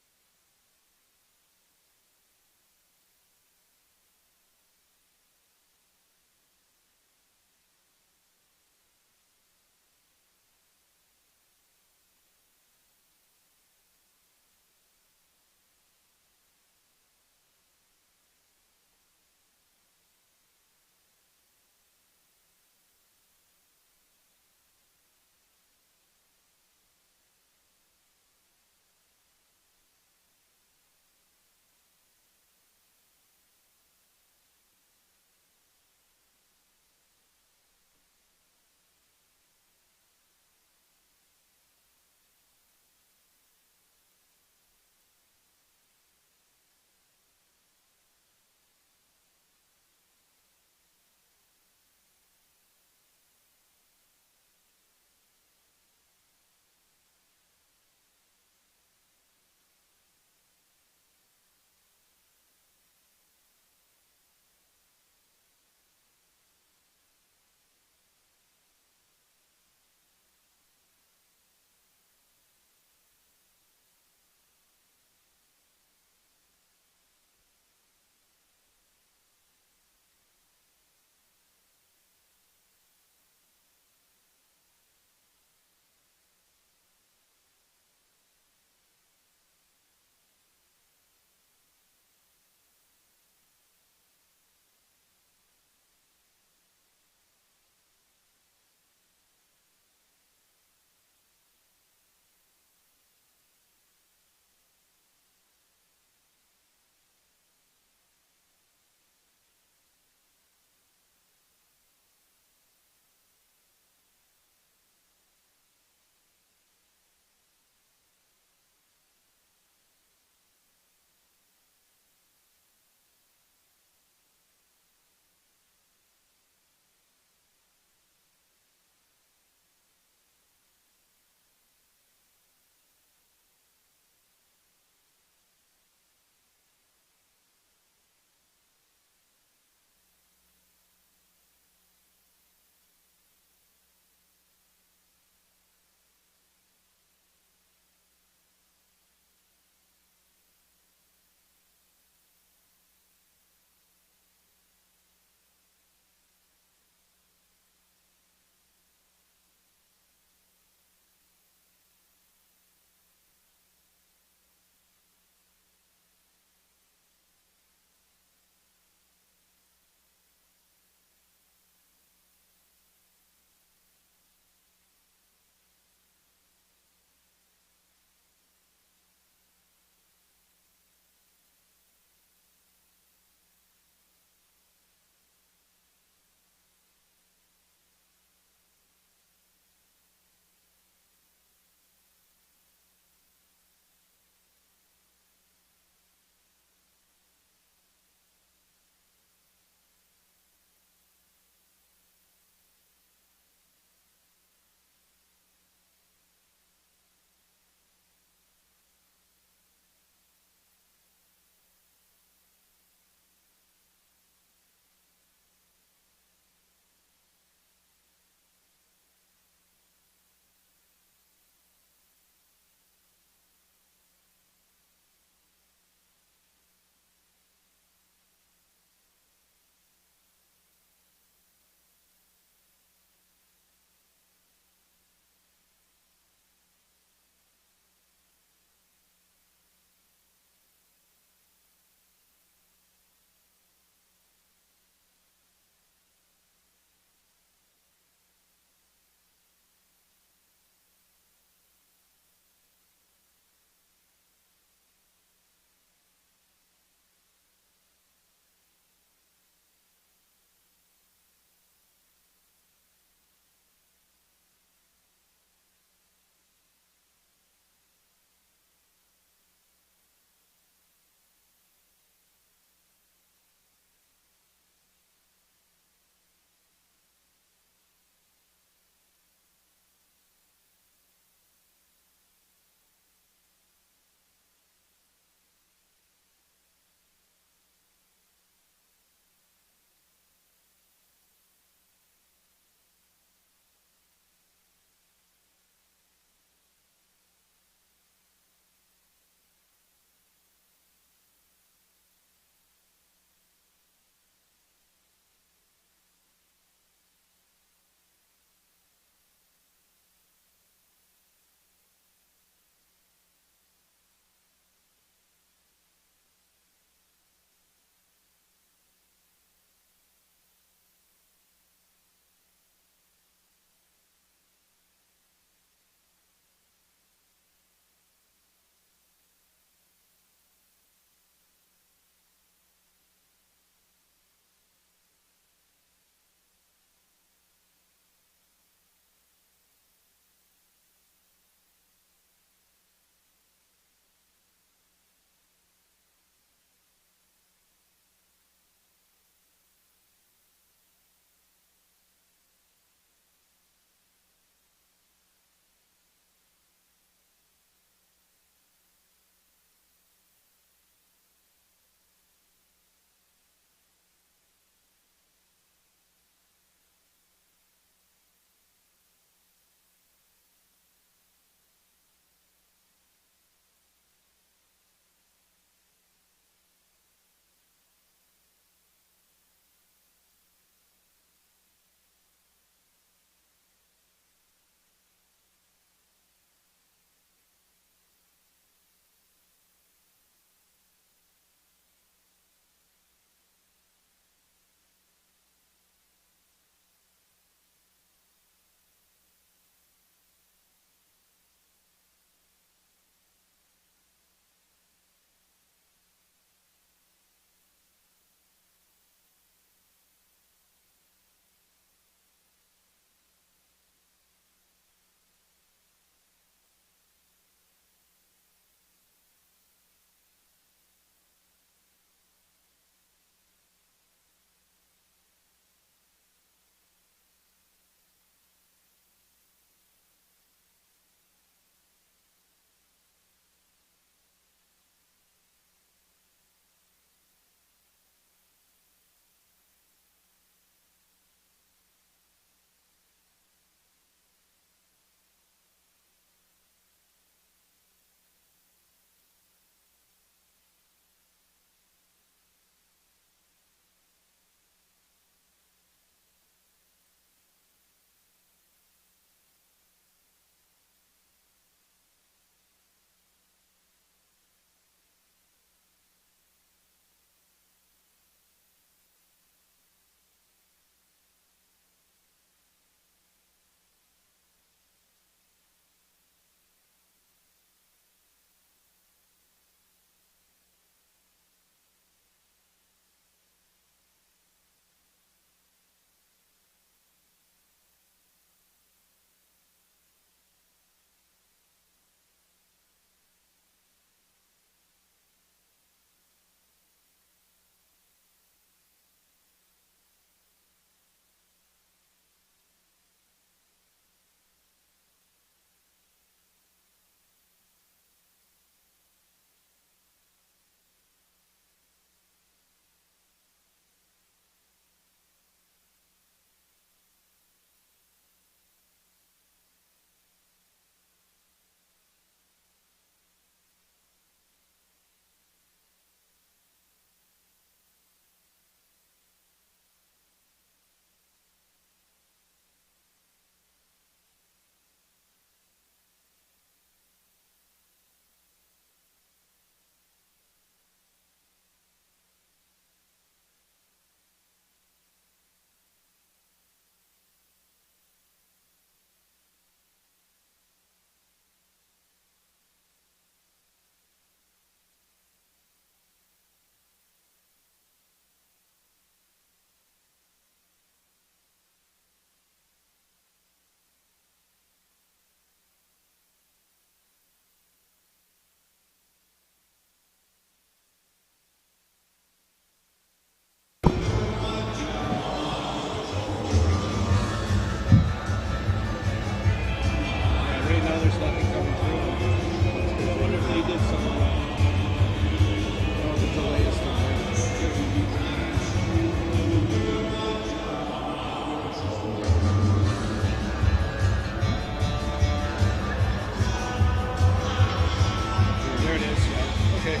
okay.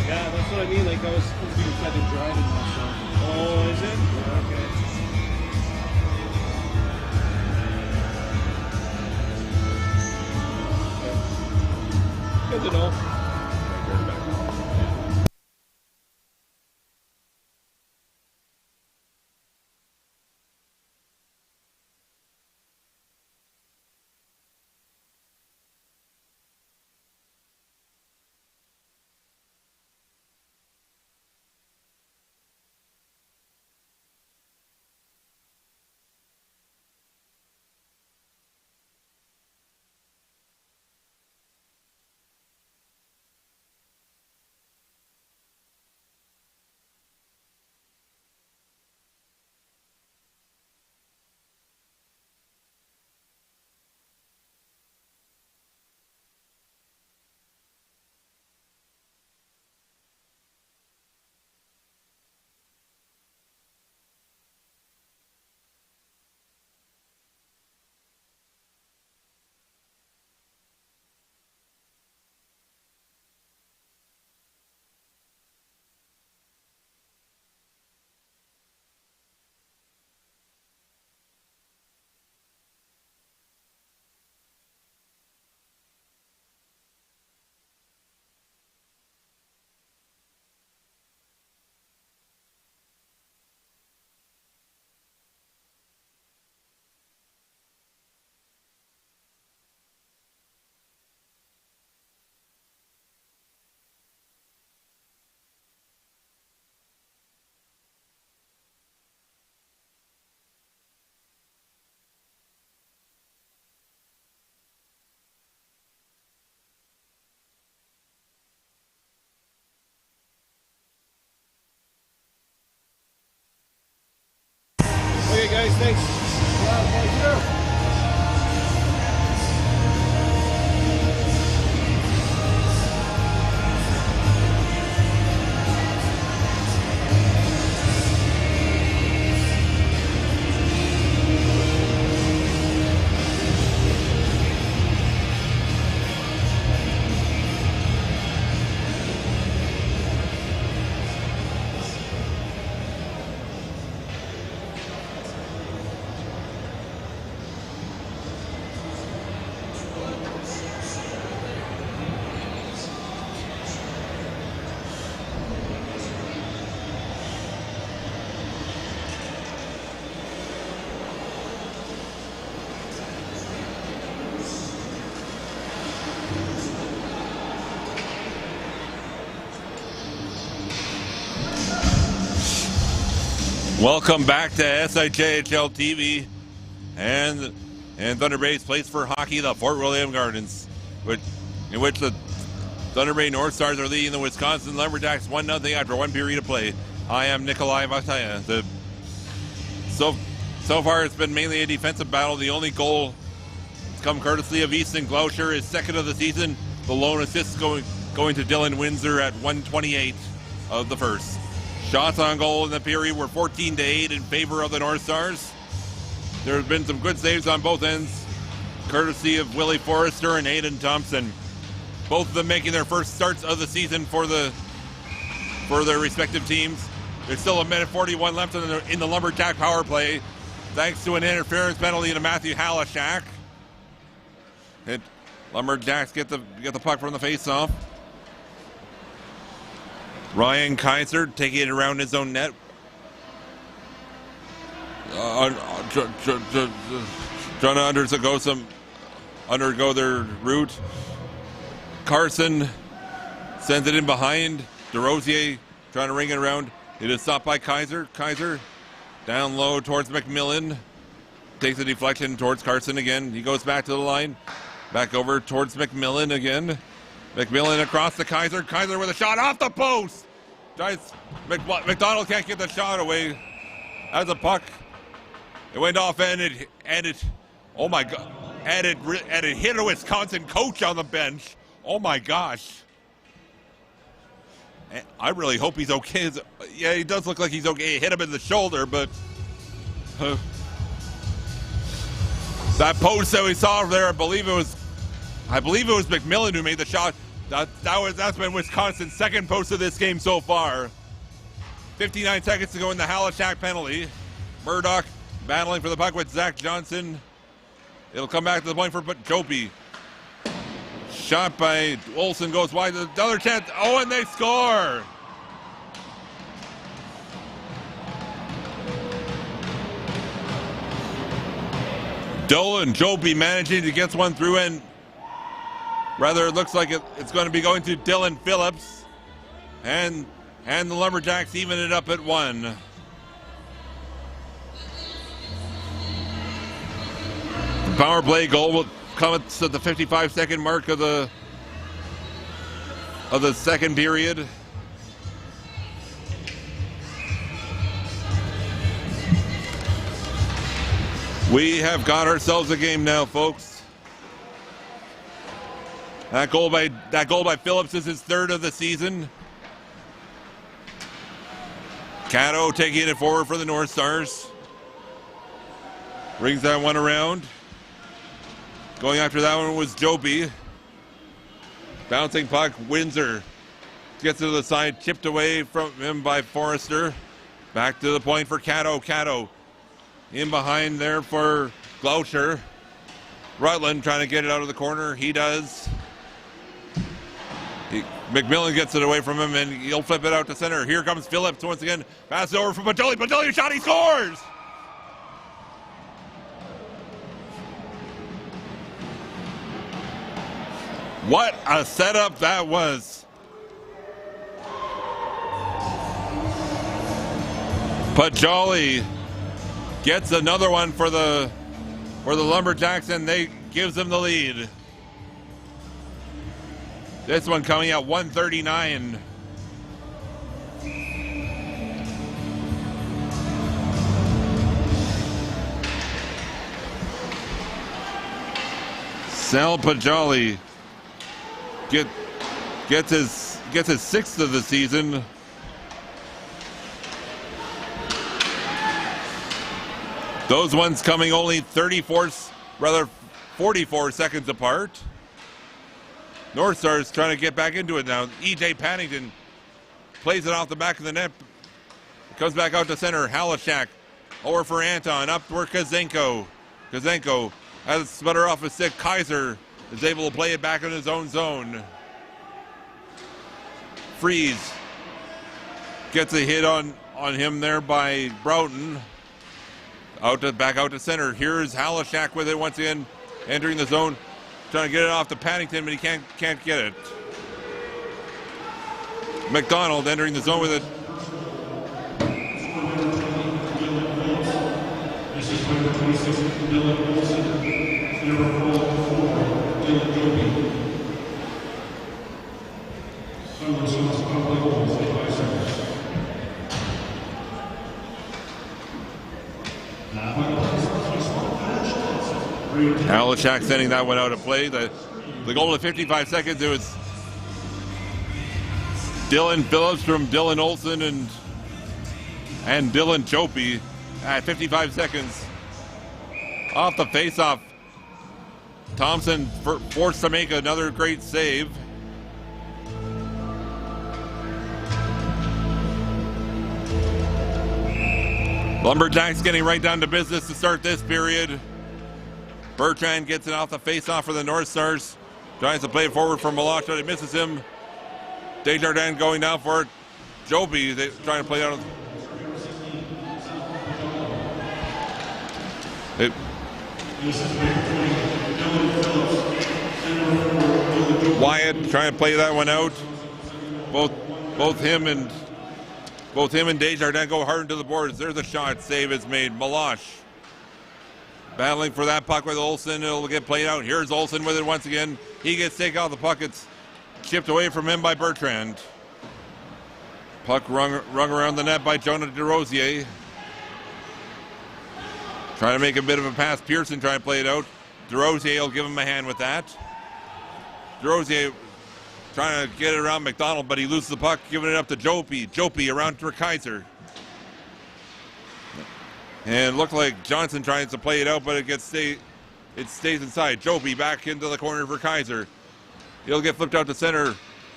Yeah, that's what I mean. Like, I was supposed to be fed and dried and all stuff. Oh, is it? Yeah, okay. Good to know. Okay, guys, thanks. Yeah, thank you. Welcome back to SIJHL TV and Thunder Bay's place for hockey, the Fort William Gardens, in which the Thunder Bay North Stars are leading the Wisconsin Lumberjacks 1-0 after one period of play. I am Nikolai Vataya. So far it's been mainly a defensive battle. The only goal has come courtesy of Easton Glauscher, his second of the season. The lone assist going to Dylan Windsor at 1:28 of the first. Shots on goal in the period were 14-8 in favor of the North Stars. There have been some good saves on both ends, courtesy of Willie Forrester and Aiden Thompson. Both of them making their first starts of the season for their respective teams. There's still a minute 41 left in the Lumberjack power play, thanks to an interference penalty to Matthew Halashak. Lumberjacks get the puck from the faceoff. Ryan Kaiser taking it around his own net. Trying to undergo their route. Carson sends it in behind. DeRosier trying to ring it around. It is stopped by Kaiser. Kaiser down low towards McMillan. Takes the deflection towards Carson again. He goes back to the line. Back over towards McMillan again. McMillan across to Kaiser. Kaiser with a shot off the post. McDonald can't get the shot away. As a puck, it went off and it oh my god, and it hit a Wisconsin coach on the bench. Oh my gosh. I really hope he's okay. Yeah, he does look like he's okay. It hit him in the shoulder, but that post that we saw there, I believe it was McMillan who made the shot. That's been Wisconsin's second post of this game so far. 59 seconds to go in the Halashack penalty. Murdoch battling for the puck with Zach Johnson. It'll come back to the point for Jopi. Shot by Olsen goes wide. Another chance. Oh, and they score. Dolan Jopi managing to get one through, and rather it looks like it's going to be going to Dylan Phillips, and the Lumberjacks even it up at 1. The power play goal will come at the 55-second mark of the second period. We have got ourselves a game now, folks. That goal by Phillips is his third of the season. Cato taking it forward for the North Stars. Brings that one around. Going after that one was Jopi. Bouncing puck, Windsor gets to the side, chipped away from him by Forrester. Back to the point for Cato. Cato in behind there for Gloucher. Rutland trying to get it out of the corner. He does. McMillan gets it away from him, and he'll flip it out to center. Here comes Phillips once again. Pass it over for Badilli. Badilli shot, he scores! What a setup that was. Pajali gets another one for the Lumberjacks, and they gives them the lead. This one coming at 1:39. Sal Pajali gets his sixth of the season. Those ones coming only 44 seconds apart. North Stars trying to get back into it now. E.J. Paddington plays it off the back of the net. Comes back out to center. Halashack over for Anton. Up for Kazenko. Kazenko has a sputter off a stick. Kaiser is able to play it back in his own zone. Freeze gets a hit on him there by Broughton. Back out to center. Here's Halashack with it once again, entering the zone, trying to get it off to Paddington, but he can't get it. McDonald entering the zone with it. This is number 26, Dylan Olsen. Number 4, Dylan Jopi. Halashack sending that one out of play. The goal at 55 seconds, it was Dylan Phillips from Dylan Olsen and Dylan Jopi at 55 seconds. Off the faceoff, Thompson forced to make another great save. Lumberjacks getting right down to business to start this period. Bertrand gets it off the faceoff for the North Stars. Tries to play it forward for Malacha, but he misses him. Desjardins going down for it. Jopi trying to play out. Wyatt trying to play that one out. Both him and Desjardins go hard into the boards. There's a shot. Save is made. Malash battling for that puck with Olsen. It'll get played out. Here's Olsen with it once again. He gets taken off the puck. It's chipped away from him by Bertrand. Puck rung around the net by Jonah DeRosier. Trying to make a bit of a pass. Pearson trying to play it out. DeRosier will give him a hand with that. DeRosier trying to get it around McDonald, but he loses the puck, giving it up to Jopi. Jopi around to Kaiser. And it looked like Johnson trying to play it out, but it stays inside. Jopi back into the corner for Kaiser. He'll get flipped out to center.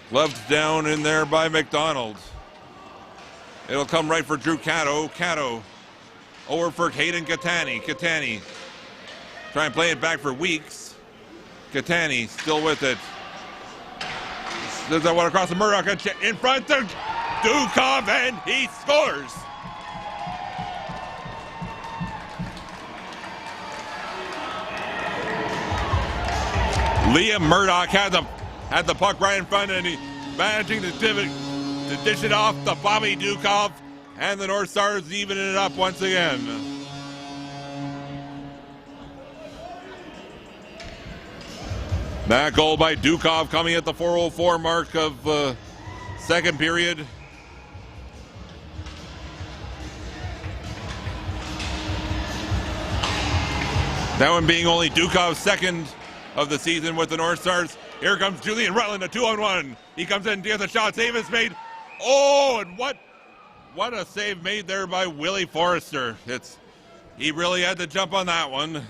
Gloved down in there by McDonald. It'll come right for Drew Cato. Cato over for Hayden Catani. Catani try and play it back for Weeks. Catani still with it. There's that one across the Murdoch in front of Dukov, and he scores. Liam Murdoch had the puck right in front, and he managing to dish it off to Bobby Dukov, and the North Stars evening it up once again. That goal by Dukov coming at the 4:04 mark of second period. That one being only Dukov's second of the season with the North Stars. Here comes Julian Rutland, a 2-on-1. He comes in to get the shot. Save is made. Oh, and what a save made there by Willie Forrester. He really had to jump on that one.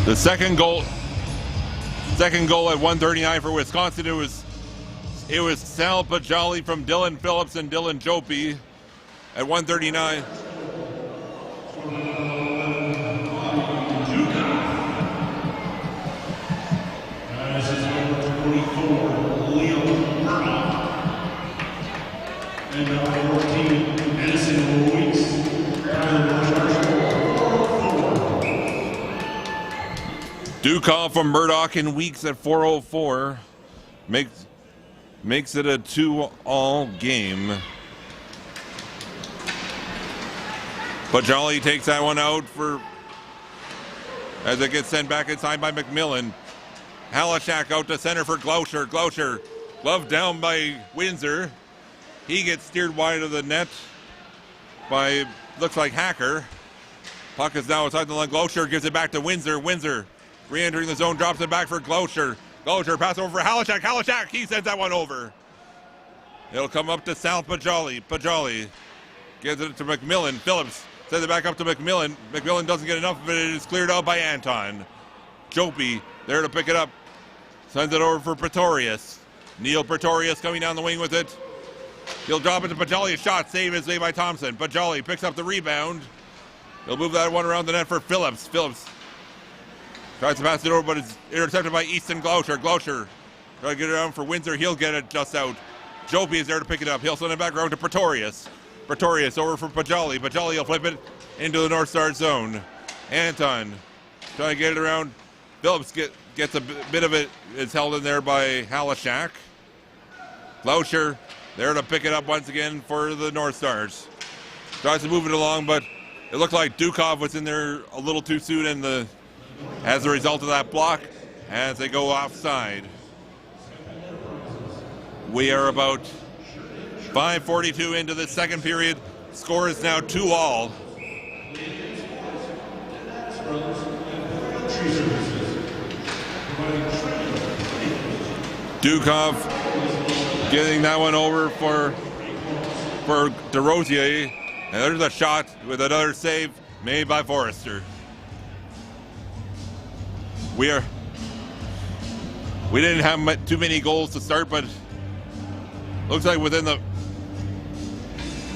The second goal at 1:39 for Wisconsin. It was Sal Pajali from Dylan Phillips and Dylan Jopi at 1:39. This is number 24, Liam Murdoch. And number 14, Edison Weeks. Dukov from Murdoch and Weeks at 4:04 makes it a 2-all game. Pajali takes that one out as it gets sent back inside by McMillan. Halashak out to center for Glauscher. Glauscher gloved down by Windsor. He gets steered wide of the net by, looks like, Hacker. Puck is now outside the line. Glauscher gives it back to Windsor. Windsor re-entering the zone, drops it back for Glauscher. Glauscher pass over for Halashak. Halashak, he sends that one over. It'll come up to Sal Pajali. Pajali gives it to McMillan. Phillips sends it back up to McMillan. McMillan doesn't get enough of it. It is cleared out by Anton. Jopi there to pick it up. Sends it over for Pretorius. Neil Pretorius coming down the wing with it. He'll drop it to Pajali. A shot save is made by Thompson. Pajali picks up the rebound. He'll move that one around the net for Phillips. Phillips tries to pass it over, but it's intercepted by Easton Glauscher. Glauscher trying to get it around for Windsor. He'll get it just out. Jopi is there to pick it up. He'll send it back around to Pretorius. Pretorius over for Pajali. Pajali will flip it into the North Star zone. Anton trying to get it around. Phillips gets a bit of it. It's held in there by Halashak. Glauscher there to pick it up once again for the North Stars. Tries to move it along, but it looked like Dukov was in there a little too soon, and as a result of that block, as they go offside. We are about 5:42 into the second period. Score is now 2-all. Dukov getting that one over for DeRosier. And there's a shot with another save made by Forrester. We didn't have too many goals to start, but looks like within a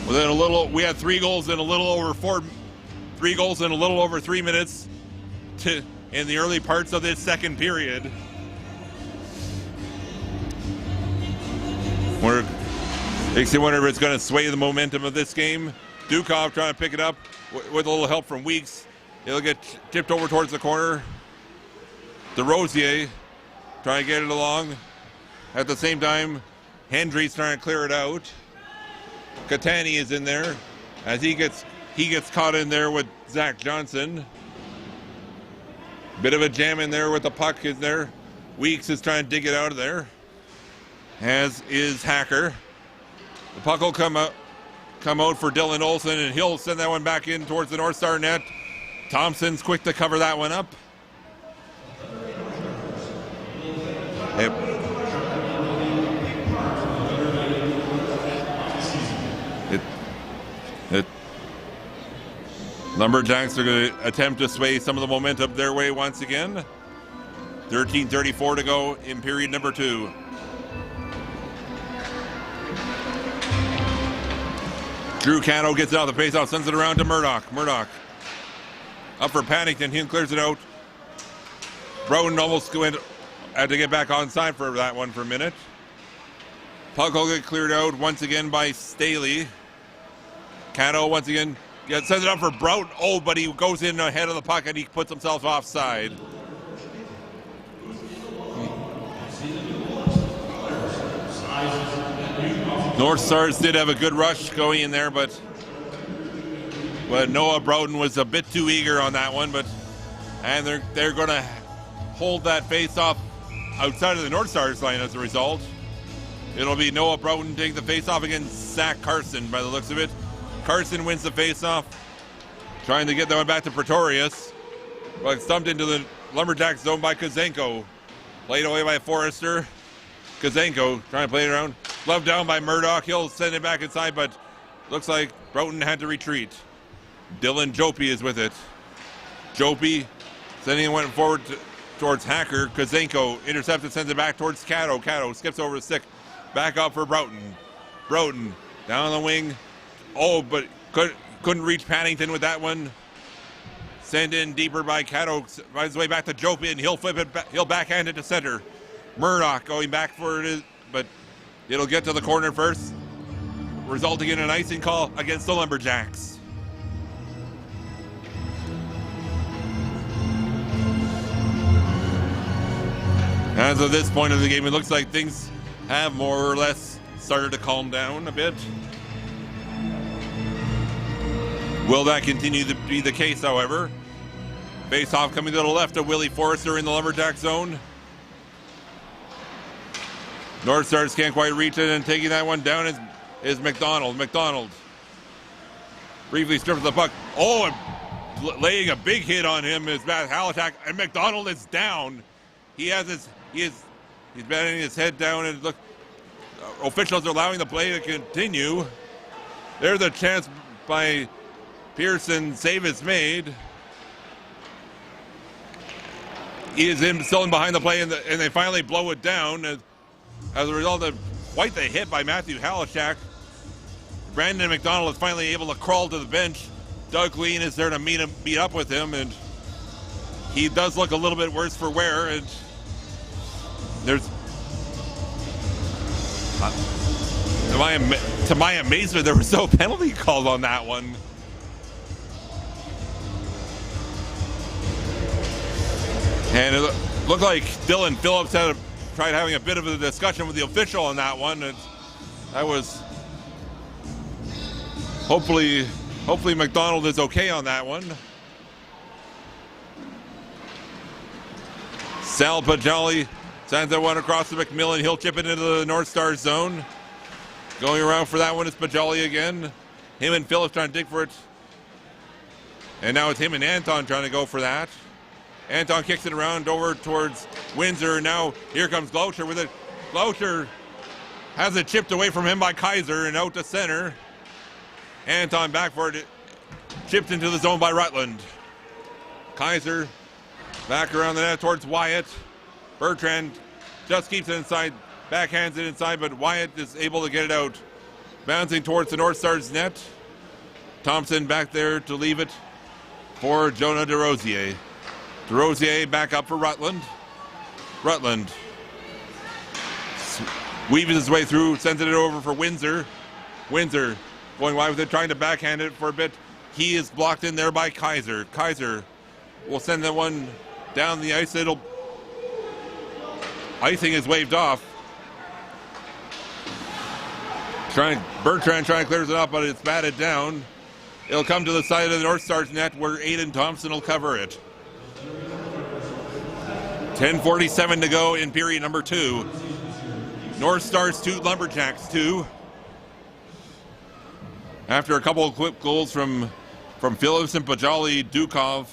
little, we had 3 goals in a little over 3 minutes in the early parts of this second period. Makes you wonder if it's going to sway the momentum of this game. Dukov trying to pick it up with a little help from Weeks. It'll get tipped over towards the corner. DeRosier trying to get it along. At the same time, Hendry's trying to clear it out. Catani is in there as he gets caught in there with Zach Johnson. Bit of a jam in there with the puck in there. Weeks is trying to dig it out of there, as is Hacker. The puck will come out for Dylan Olsen, and he'll send that one back in towards the North Star net. Thompson's quick to cover that one up. Lumberjacks are going to attempt to sway some of the momentum their way once again. 13:34 to go in period number 2. Drew Cano gets it out of the faceoff, sends it around to Murdoch. Murdoch up for Paddington. He clears it out. Broughton almost had to get back on side for that one for a minute. Puck will get cleared out once again by Staley. Cano once again sends it up for Broughton. Oh, but he goes in ahead of the puck and he puts himself offside. North Stars did have a good rush going in there, but Noah Broughton was a bit too eager on that one. And they're going to hold that face-off outside of the North Stars line as a result. It'll be Noah Broughton taking the face-off against Zach Carson by the looks of it. Carson wins the face-off, trying to get that one back to Pretorius. But stumped into the Lumberjack zone by Kozenko. Played away by Forrester. Kozenko trying to play it around. Gloved down by Murdoch. He'll send it back inside, but looks like Broughton had to retreat. Dylan Jopie is with it. Jopie sending it went forward towards Hacker. Kozenko intercepts it, sends it back towards Cato. Cato skips over the stick. Back up for Broughton. Broughton down the wing. Oh, but couldn't reach Paddington with that one. Sent in deeper by Cato. Finds his way back to Jopie, and he'll flip it back. He'll backhand it to center. Murdoch going back for it, but it'll get to the corner first, resulting in an icing call against the Lumberjacks. As of this point of the game, it looks like things have more or less started to calm down a bit. Will that continue to be the case, however? Face-off coming to the left of Willie Forrester in the Lumberjack zone. North Stars can't quite reach it, and taking that one down is McDonald. McDonald briefly strips the puck. Oh, and laying a big hit on him is Matt Halatak, and McDonald is down. He's batting his head down, and look, officials are allowing the play to continue. There's a chance by Pearson. Save is made. He is still in behind the play, and they finally blow it down. As a result of quite the hit by Matthew Halishak, Brandon McDonald is finally able to crawl to the bench. Doug Lean is there to meet up with him, and he does look a little bit worse for wear. And there's, to my amazement, there was no penalty called on that one. And it looked like Dylan Phillips tried having a bit of a discussion with the official on that one, and that was hopefully McDonald is okay on that one. Sal Pajali sends that one across to McMillan. He'll chip it into the North Star zone. Going around for that one is Pajali again. Him and Phillips trying to dig for it. And now it's him and Anton trying to go for that. Anton kicks it around over towards Windsor. Now here comes Gloucester with it. Gloucester has it chipped away from him by Kaiser and out to center. Anton back for it. Chipped into the zone by Rutland. Kaiser back around the net towards Wyatt. Bertrand just keeps it inside, backhands it inside, but Wyatt is able to get it out. Bouncing towards the North Stars net. Thompson back there to leave it for Jonah DeRosier. DeRosier back up for Rutland. Rutland weaves his way through, sends it over for Windsor. Windsor going wide with it, trying to backhand it for a bit. He is blocked in there by Kaiser. Kaiser will send that one down the ice. Icing is waved off. Bertrand trying to clear it up, but it's batted down. It'll come to the side of the North Stars net where Aiden Thompson will cover it. 10:47 to go in period number 2. North Stars 2, Lumberjacks 2. After a couple of quick goals from Phillips and Pajali, Dukov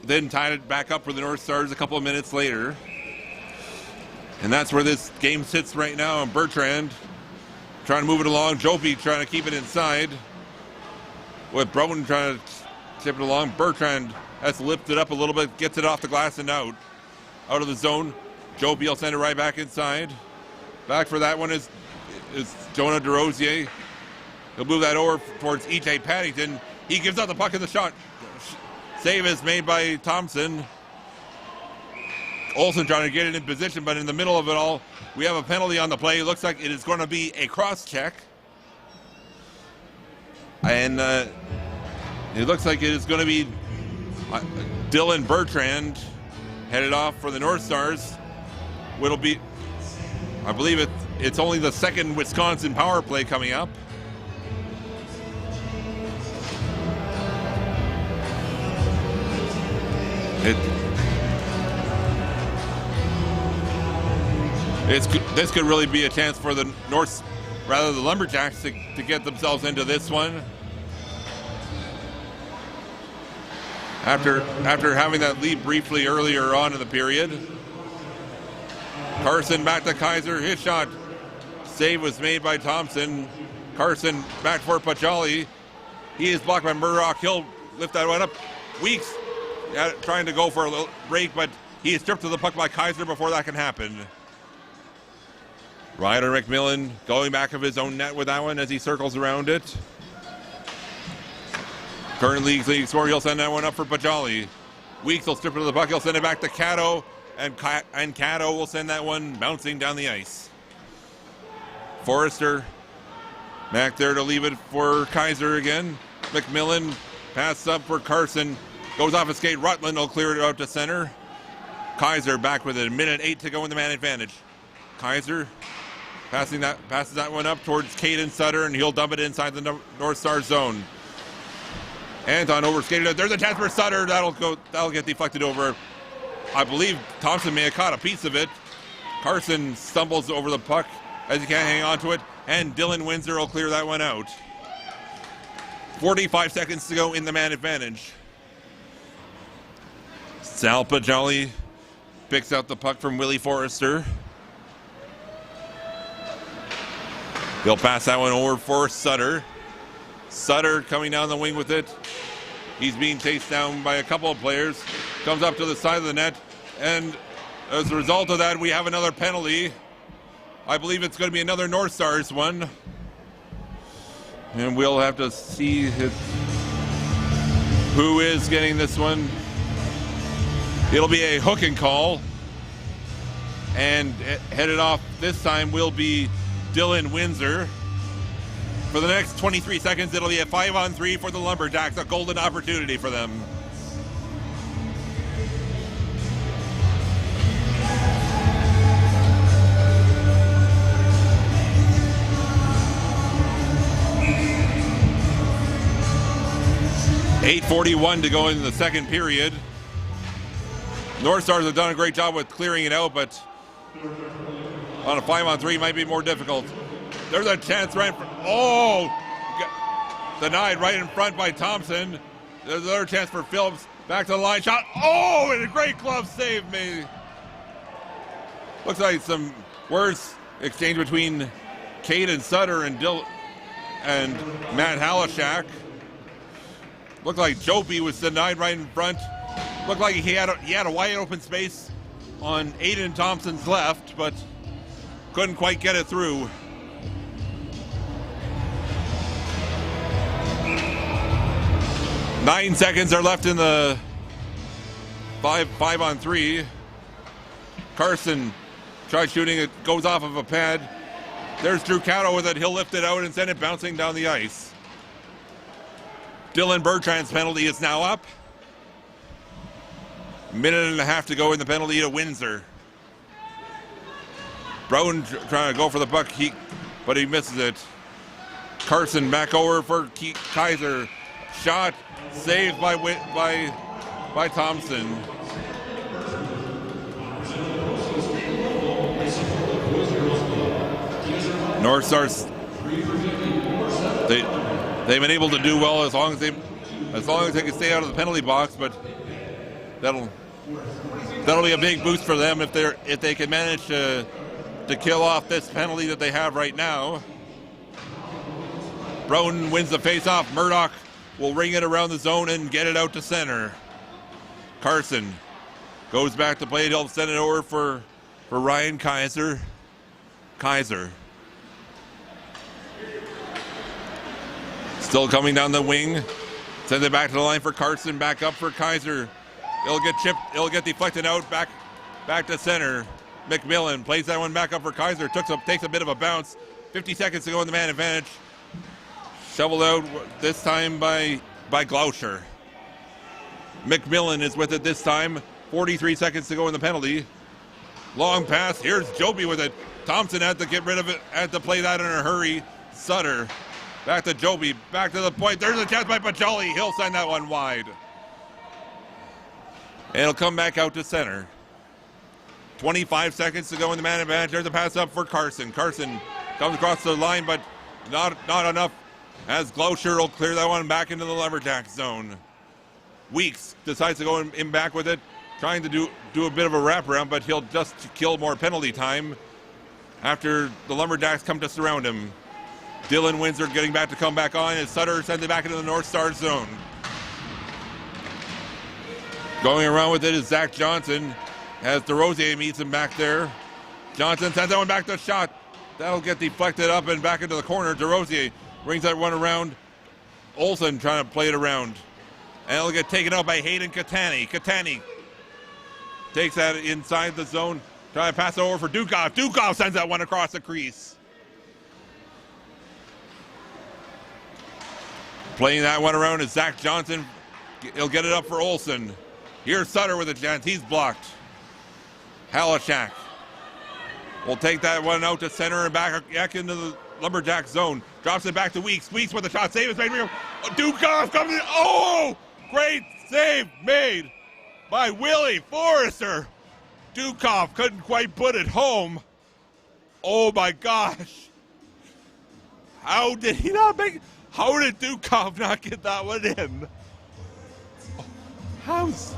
then tied it back up for the North Stars a couple of minutes later. And that's where this game sits right now. And Bertrand trying to move it along. Jopie trying to keep it inside. with Broughton trying to chip it along. Bertrand has to lift it up a little bit, gets it off the glass and out of the zone. Joe Beal send it right back inside. Back for that one is Jonah DeRosier. He'll move that over towards E.J. Paddington. He gives out the puck in the shot. Save is made by Thompson. Olsen trying to get it in position, but in the middle of it all, we have a penalty on the play. It looks like it is going to be a cross check. And it looks like it is going to be Dylan Bertrand headed off for the North Stars. It'll be, I believe it's only the second Wisconsin power play coming up. This could really be a chance for the the Lumberjacks to get themselves into this one. After having that lead briefly earlier on in the period. Carson back to Kaiser, his shot. Save was made by Thompson. Carson back for Pajali. He is blocked by Murdoch. He'll lift that one up. Weeks trying to go for a little break, but he is stripped to the puck by Kaiser before that can happen. Ryder McMillan going back of his own net with that one as he circles around it. Current league scorer, he'll send that one up for Pajali. Weeks will strip it to the puck, he'll send it back to Cato, and Cato will send that one bouncing down the ice. Forrester back there to leave it for Kaiser again. McMillan passes up for Carson, goes off his skate. Rutland will clear it out to center. Kaiser back with it, 1:08 to go in the man advantage. Kaiser passes that one up towards Caden Sutter, and he'll dump it inside the North Star zone. Anton overskated. There's a chance for Sutter. That'll get deflected over. I believe Thompson may have caught a piece of it. Carson stumbles over the puck as he can't hang on to it, and Dylan Windsor will clear that one out. 45 seconds to go in the man advantage. Sal Pajali picks out the puck from Willie Forrester. He'll pass that one over for Sutter. Sutter coming down the wing with it. He's being chased down by a couple of players. Comes up to the side of the net. And as a result of that, we have another penalty. I believe it's going to be another North Stars one. And we'll have to see who is getting this one. It'll be a hook and call. And headed off this time will be Dylan Windsor. For the next 23 seconds, it'll be a 5-on-3 for the Lumberjacks, a golden opportunity for them. .8:41 to go in the second period. North Stars have done a great job with clearing it out, but on a 5-on-3 might be more difficult. There's a chance right in front. Oh! Denied right in front by Thompson. There's another chance for Phillips. Back to the line shot. Oh! And a great glove save made. Looks like some words exchanged between Caden Sutter and Matt Halishak. Looked like Jopi was denied right in front. Looked like he had a wide open space on Aiden Thompson's left, but couldn't quite get it through. Nine seconds are left in the 5-on-3. Carson tries shooting, it goes off of a pad. There's Drew Cato with it. He'll lift it out and send it bouncing down the ice. Dylan Bertrand's penalty is now up. 1.5 minutes to go in the penalty to Windsor. Brown trying to go for the puck, but he misses it. Carson back over for Kaiser. Shot saved by Thompson. North Stars, they've been able to do well as long as they can stay out of the penalty box, but that'll be a big boost for them if they can manage to kill off this penalty that they have right now. Broden wins the faceoff. Murdoch will ring it around the zone and get it out to center. Carson goes back to play it. He'll send it over for Ryan Kaiser. Still coming down the wing. Send it back to the line for Carson. Back up for Kaiser. It'll get chipped. It'll get deflected out. Back to center. McMillan plays that one back up for Kaiser. Takes a bit of a bounce. 50 seconds to go in the man advantage. Shoveled out this time by Glauscher. McMillan is with it this time. 43 seconds to go in the penalty. Long pass. Here's Joby with it. Thompson had to get rid of it. Had to play that in a hurry. Sutter. Back to Joby. Back to the point. There's a chance by Pacholi. He'll send that one wide. And it'll come back out to center. 25 seconds to go in the man advantage. There's a pass up for Carson. Carson comes across the line, but not enough. As Glauscher will clear that one back into the Lumberjacks zone. Weeks decides to go in back with it, trying to do a bit of a wraparound, but he'll just kill more penalty time after the Lumberjacks come to surround him. Dylan Windsor getting back to come back on as Sutter sends it back into the North Star zone. Going around with it is Zach Johnson as DeRosier meets him back there. Johnson sends that one back to shot. That'll get deflected up and back into the corner. DeRosier brings that one around. Olsen trying to play it around. And it'll get taken out by Hayden Catani. Catani takes that inside the zone. Trying to pass it over for Dukov. Dukov sends that one across the crease. Playing that one around is Zach Johnson. He'll get it up for Olsen. Here's Sutter with a chance. He's blocked. Halachak will take that one out to center and back into the Lumberjack zone. Drops it back to Weeks. Weeks with a shot. Save is made. Dukov comes in. Oh! Great save made by Willie Forrester. Dukov couldn't quite put it home. Oh my gosh. How did Dukov not get that one in? How's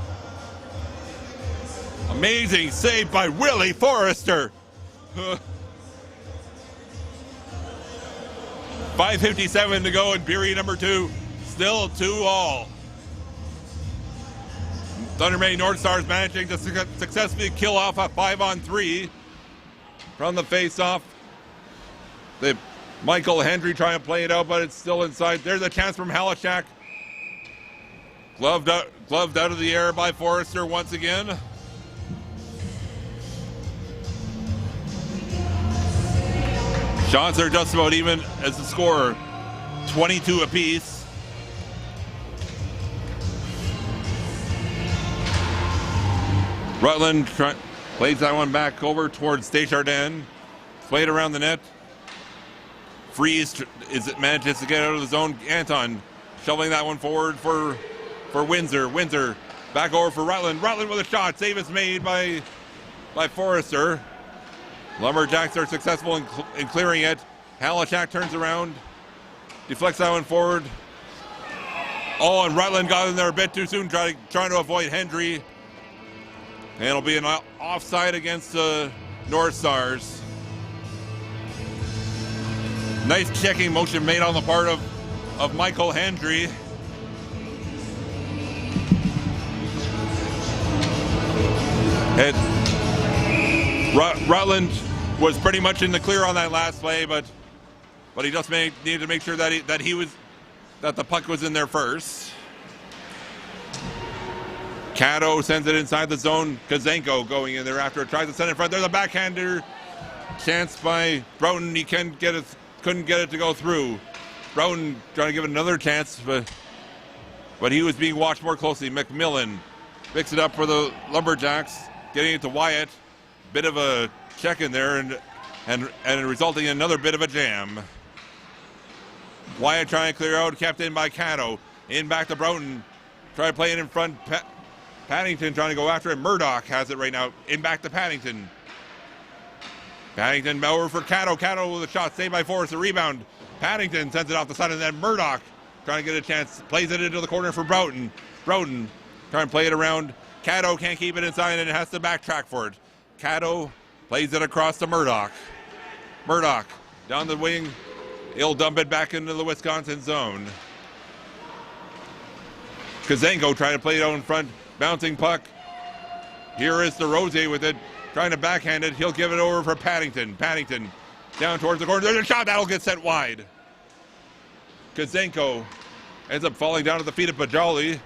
amazing save by Willie Forrester. 5:57 to go in period number 2. Still 2-all. Thunder Bay North Stars managing to successfully kill off a 5-on-3 from the face-off. Michael Hendry trying to play it out, but it's still inside. There's a chance from Halachak. Gloved out of the air by Forrester once again. Shots are just about even as the score, 22 apiece. Rutland plays that one back over towards Desjardins. Played around the net. Freeze manages to get out of the zone. Anton shoveling that one forward for Windsor. Windsor back over for Rutland. Rutland with a shot. Save is made by Forrester. Lumberjacks are successful in clearing it. Halachak turns around. Deflects that one forward. Oh, and Rutland got in there a bit too soon, trying to avoid Hendry. And it'll be an offside against the North Stars. Nice checking motion made on the part of Michael Hendry. And Rutland was pretty much in the clear on that last play, but he just needed to make sure that the puck was in there first. Cato sends it inside the zone. Kazenko going in there after it tries to send it in front. There's a backhander chance by Broughton. He couldn't get it to go through. Broughton trying to give it another chance, but he was being watched more closely. McMillan picks it up for the Lumberjacks, getting it to Wyatt. Bit of a check in there and resulting in another bit of a jam. Wyatt trying to clear out, kept in by Cato. In back to Broughton. Try to play it in front. Paddington trying to go after it. Murdoch has it right now. In back to Paddington. Paddington over for Cato. Cato with a shot saved by Forrest. The rebound. Paddington sends it off the side, and then Murdoch trying to get a chance. Plays it into the corner for Broughton. Broughton trying to play it around. Cato can't keep it inside and has to backtrack for it. Cato plays it across to Murdoch. Murdoch down the wing. He'll dump it back into the Wisconsin zone. Kazenko trying to play it out in front, bouncing puck. Here is DeRosier with it, trying to backhand it. He'll give it over for Paddington. Paddington down towards the corner. There's a shot that'll get sent wide. Kazenko ends up falling down at the feet of Bajali.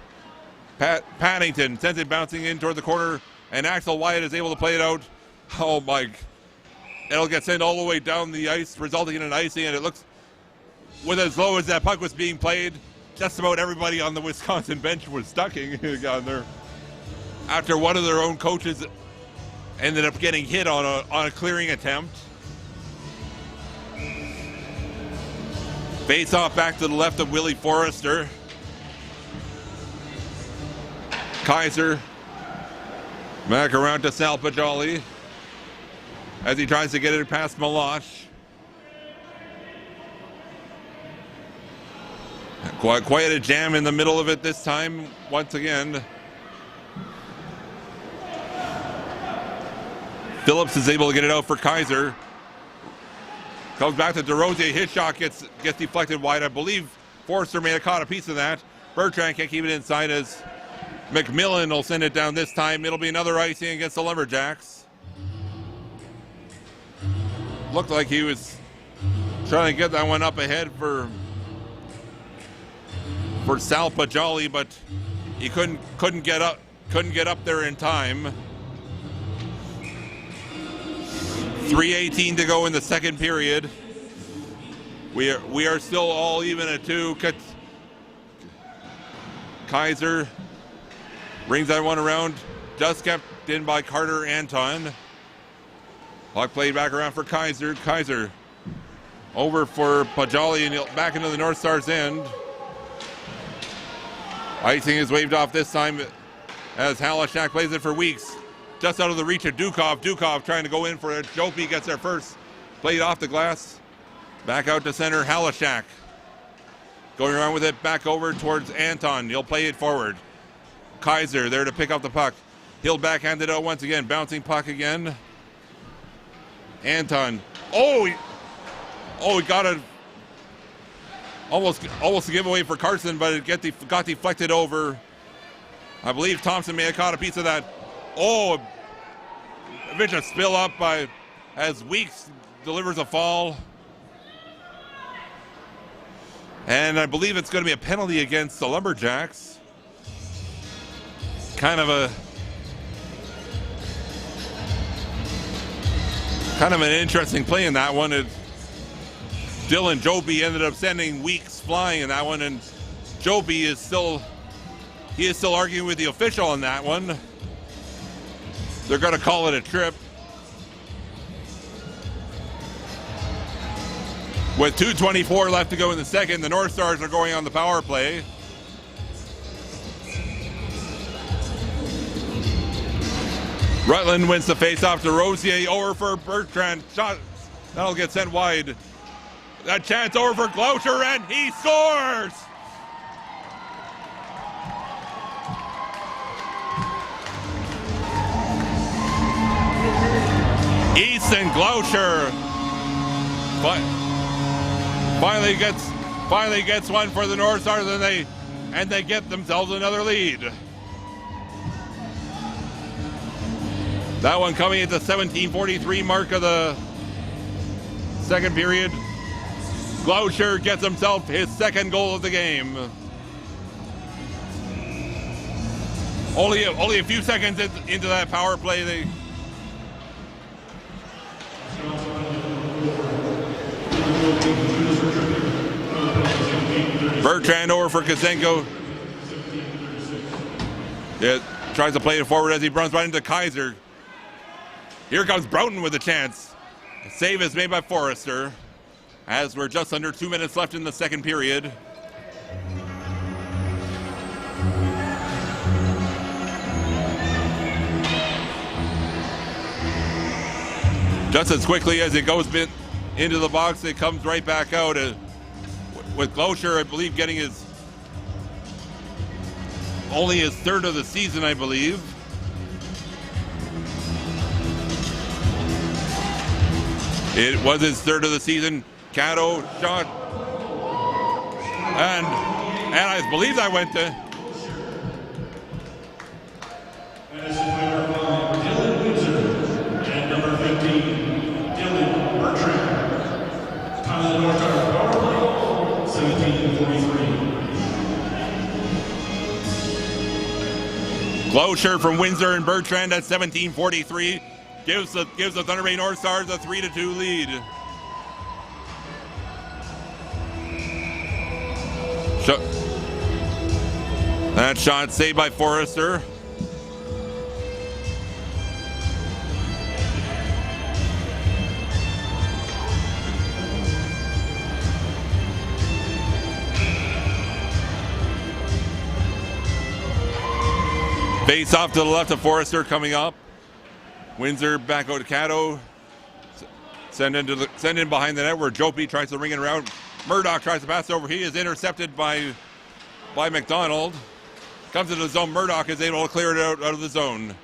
Paddington sends it bouncing in toward the corner, and Axel Wyatt is able to play it out. Oh my! It'll get sent all the way down the ice, resulting in an icing, and it looks, with as low as that puck was being played, just about everybody on the Wisconsin bench was ducking on there. After one of their own coaches ended up getting hit on a clearing attempt. Face off back to the left of Willie Forrester. Kaiser back around to Sal Pajali as he tries to get it past Meloche. Quite a jam in the middle of it this time, once again. Phillips is able to get it out for Kaiser. Comes back to DeRosier. His shot gets deflected wide. I believe Forrester may have caught a piece of that. Bertrand can't keep it inside as McMillan will send it down this time. It'll be another icing against the Lumberjacks. Looked like he was trying to get that one up ahead for Sal Pajali, but he couldn't get up there in time. 3:18 to go in the second period. We are still all even at 2. Kaiser brings that one around. Just kept in by Carter Anton. Puck played back around for Kaiser. Kaiser over for Pajali and back into the North Stars end. Icing is waved off this time as Halashak plays it for Weeks. Just out of the reach of Dukov. Dukov trying to go in for it. Jopi gets there first. Played off the glass. Back out to center. Halashak going around with it. Back over towards Anton. He'll play it forward. Kaiser there to pick up the puck. He'll backhand it out once again. Bouncing puck again. Anton. He got it. Almost a giveaway for Carson, but it got deflected over. I believe Thompson may have caught a piece of that. A bit of spill up as Weeks delivers a fall. And I believe it's going to be a penalty against the Lumberjacks. Kind of an interesting play in that one. Dylan Jopi ended up sending Weeks flying in that one, and Jopi is still arguing with the official on that one. They're going to call it a trip. With 2:24 left to go in the second, the North Stars are going on the power play. Rutland wins the faceoff to Rosier. Over for Bertrand. Shot that'll get sent wide. That chance over for Gloucher, and he scores! Easton Gloucher finally gets one for the North Stars, and they get themselves another lead. That one coming at the 17:43 mark of the second period. Gloucher gets himself his second goal of the game. Only a few seconds into that power play, Bertrand over for Kazenko. Yeah, tries to play it forward as he runs right into Kaiser. Here comes Broughton with a chance. The save is made by Forrester as we're just under 2 minutes left in the second period. Just as quickly as it goes into the box, it comes right back out. With Gloucher, I believe, getting only his third of the season, I believe. It was his third of the season. Cato shot. And I believe that went to 17-43. Glacier from Windsor and Bertrand at 17:43 gives the Thunder Bay North Stars a 3-2 lead. That shot saved by Forrester. Face off to the left of Forrester coming up. Windsor back out to Caddo. Send in behind the net where Jopi tries to ring it around. Murdoch tries to pass over. He is intercepted by McDonald. Comes into the zone. Murdoch is able to clear it out of the zone.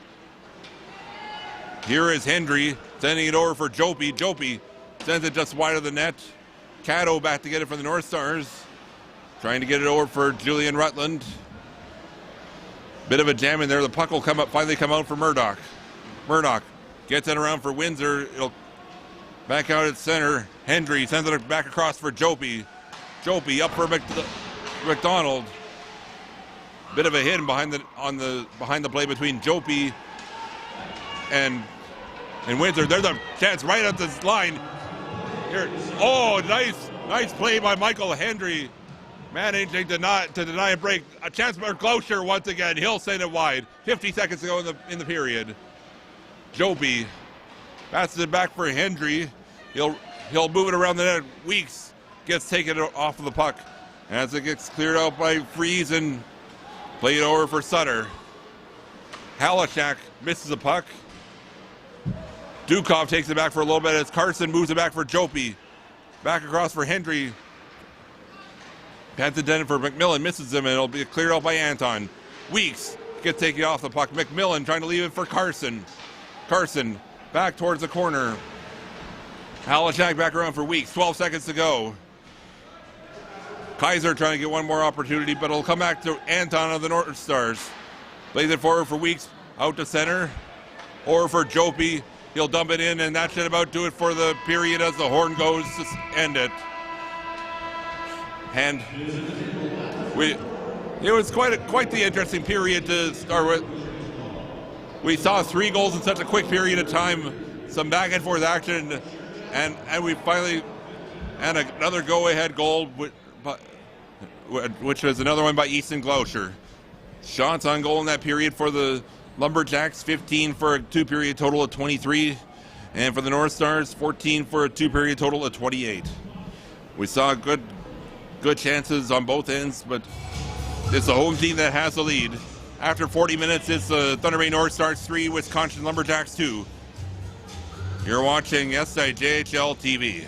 Here is Hendry sending it over for Jopi. Jopi sends it just wide of the net. Caddo back to get it from the North Stars. Trying to get it over for Julian Rutland. Bit of a jam in there. The puck will finally come out for Murdoch. Murdoch gets it around for Windsor. It'll back out at center. Hendry sends it back across for Jopi. Jopi up for McDonald. Bit of a hit behind the play between Jopi and Windsor. There's a chance right at this line. Here. Oh, nice play by Michael Hendry. Managing to deny a break. A chance for Glacier once again. He'll send it wide. 50 seconds to go in the period. Jopi passes it back for Hendry. He'll move it around the net. Weeks gets taken off of the puck as it gets cleared out by Freeze and played over for Sutter. Halishak misses the puck. Dukov takes it back for a little bit as Carson moves it back for Jopi. Back across for Hendry. Pats it in for McMillan, misses him, and it'll be cleared out by Anton. Weeks gets taken off the puck. McMillan trying to leave it for Carson. Carson back towards the corner. Halishak back around for Weeks. 12 seconds to go. Kaiser trying to get one more opportunity, but it'll come back to Anton of the North Stars. Plays it forward for Weeks, out to center. Or for Jopi. He'll dump it in, and that should about do it for the period as the horn goes to end it. And it was quite the interesting period to start with. We saw 3 goals in such a quick period of time, some back and forth action, and we finally and another go-ahead goal, which was another one by Easton Glacier. Shots on goal in that period for the Lumberjacks, 15 for a 2-period total of 23, and for the North Stars, 14 for a 2-period total of 28. We saw good chances on both ends, but it's the home team that has the lead. After 40 minutes, it's the Thunder Bay North Stars 3, Wisconsin Lumberjacks 2. You're watching SIJHL TV.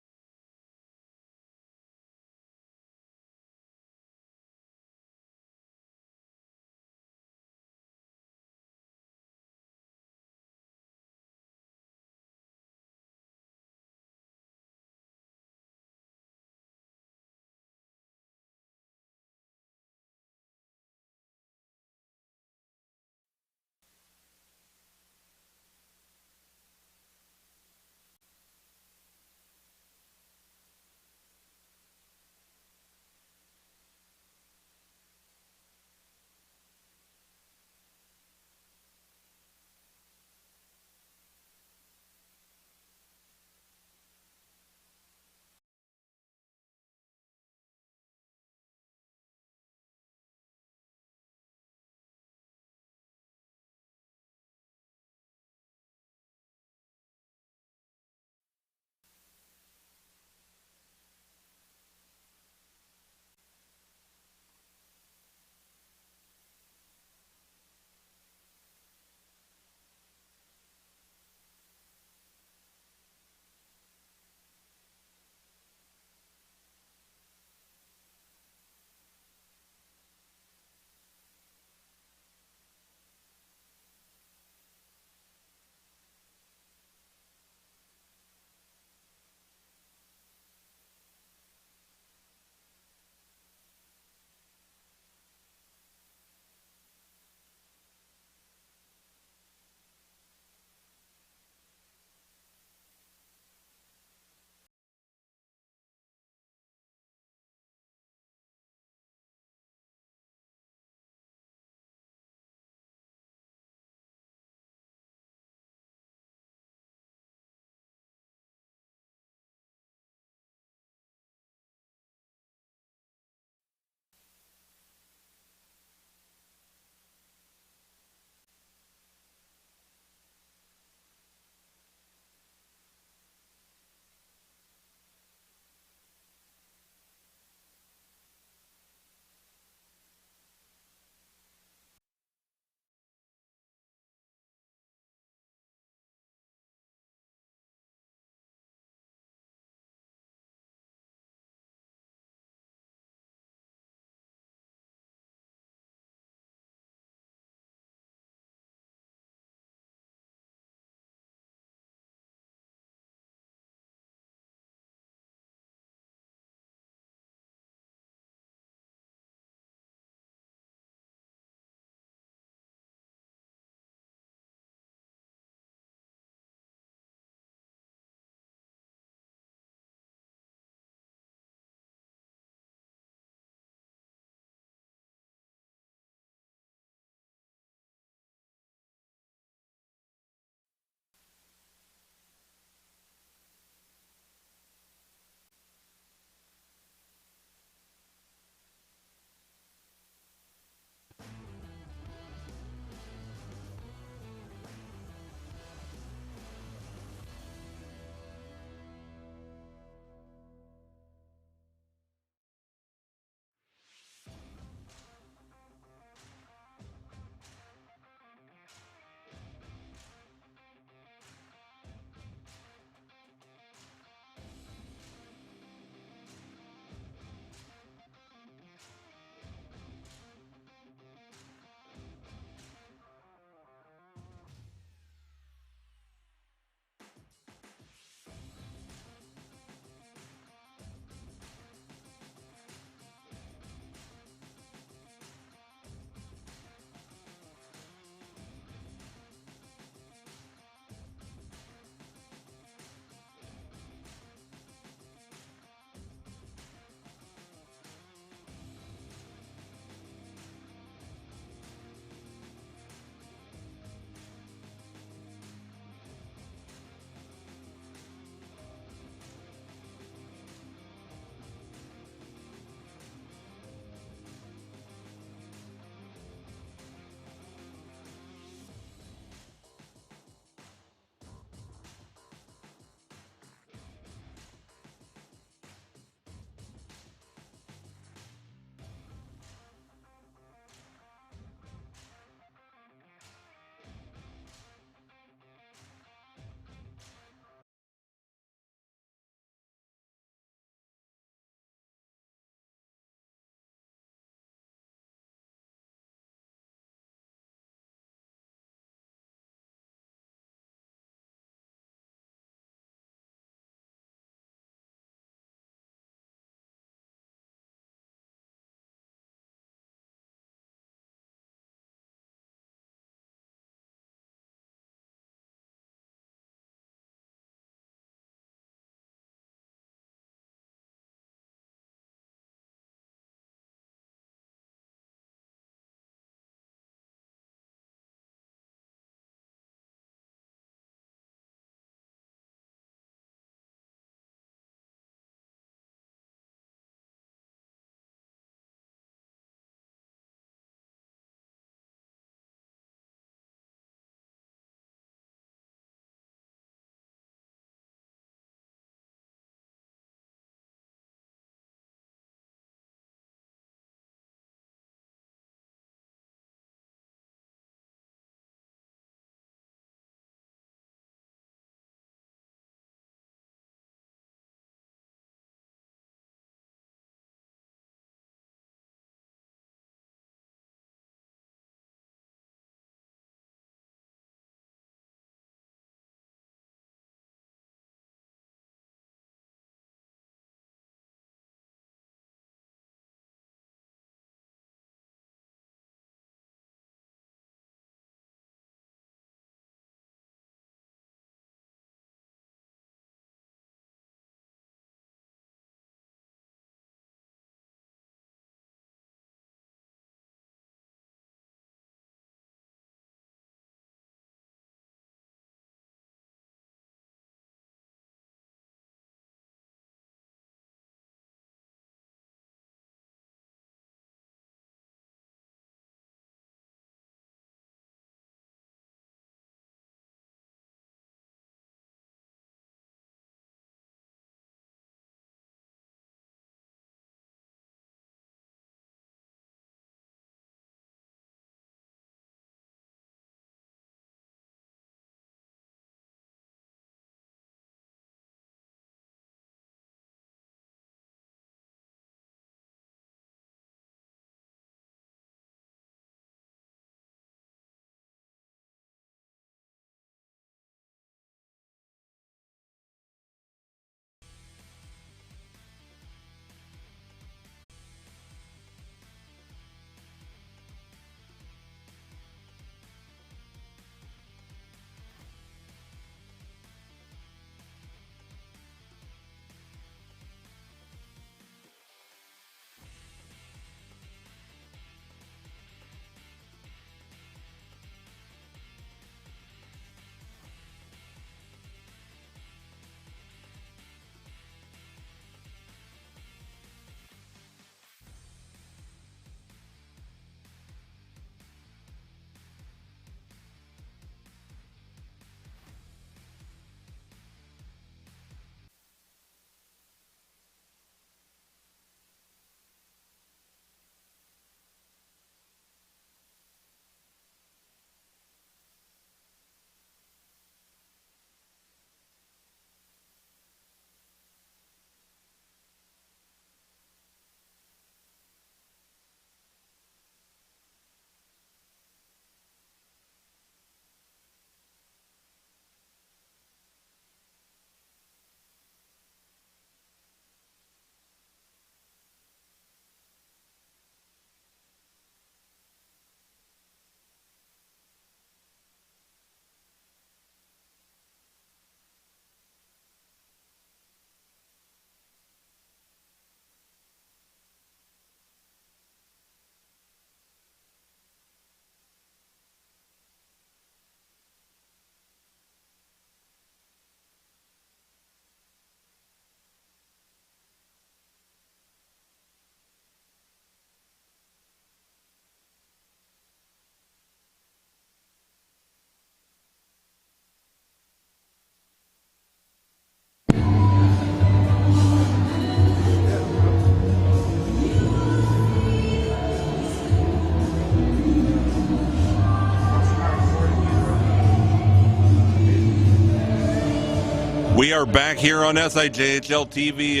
We are back here on SIJHL TV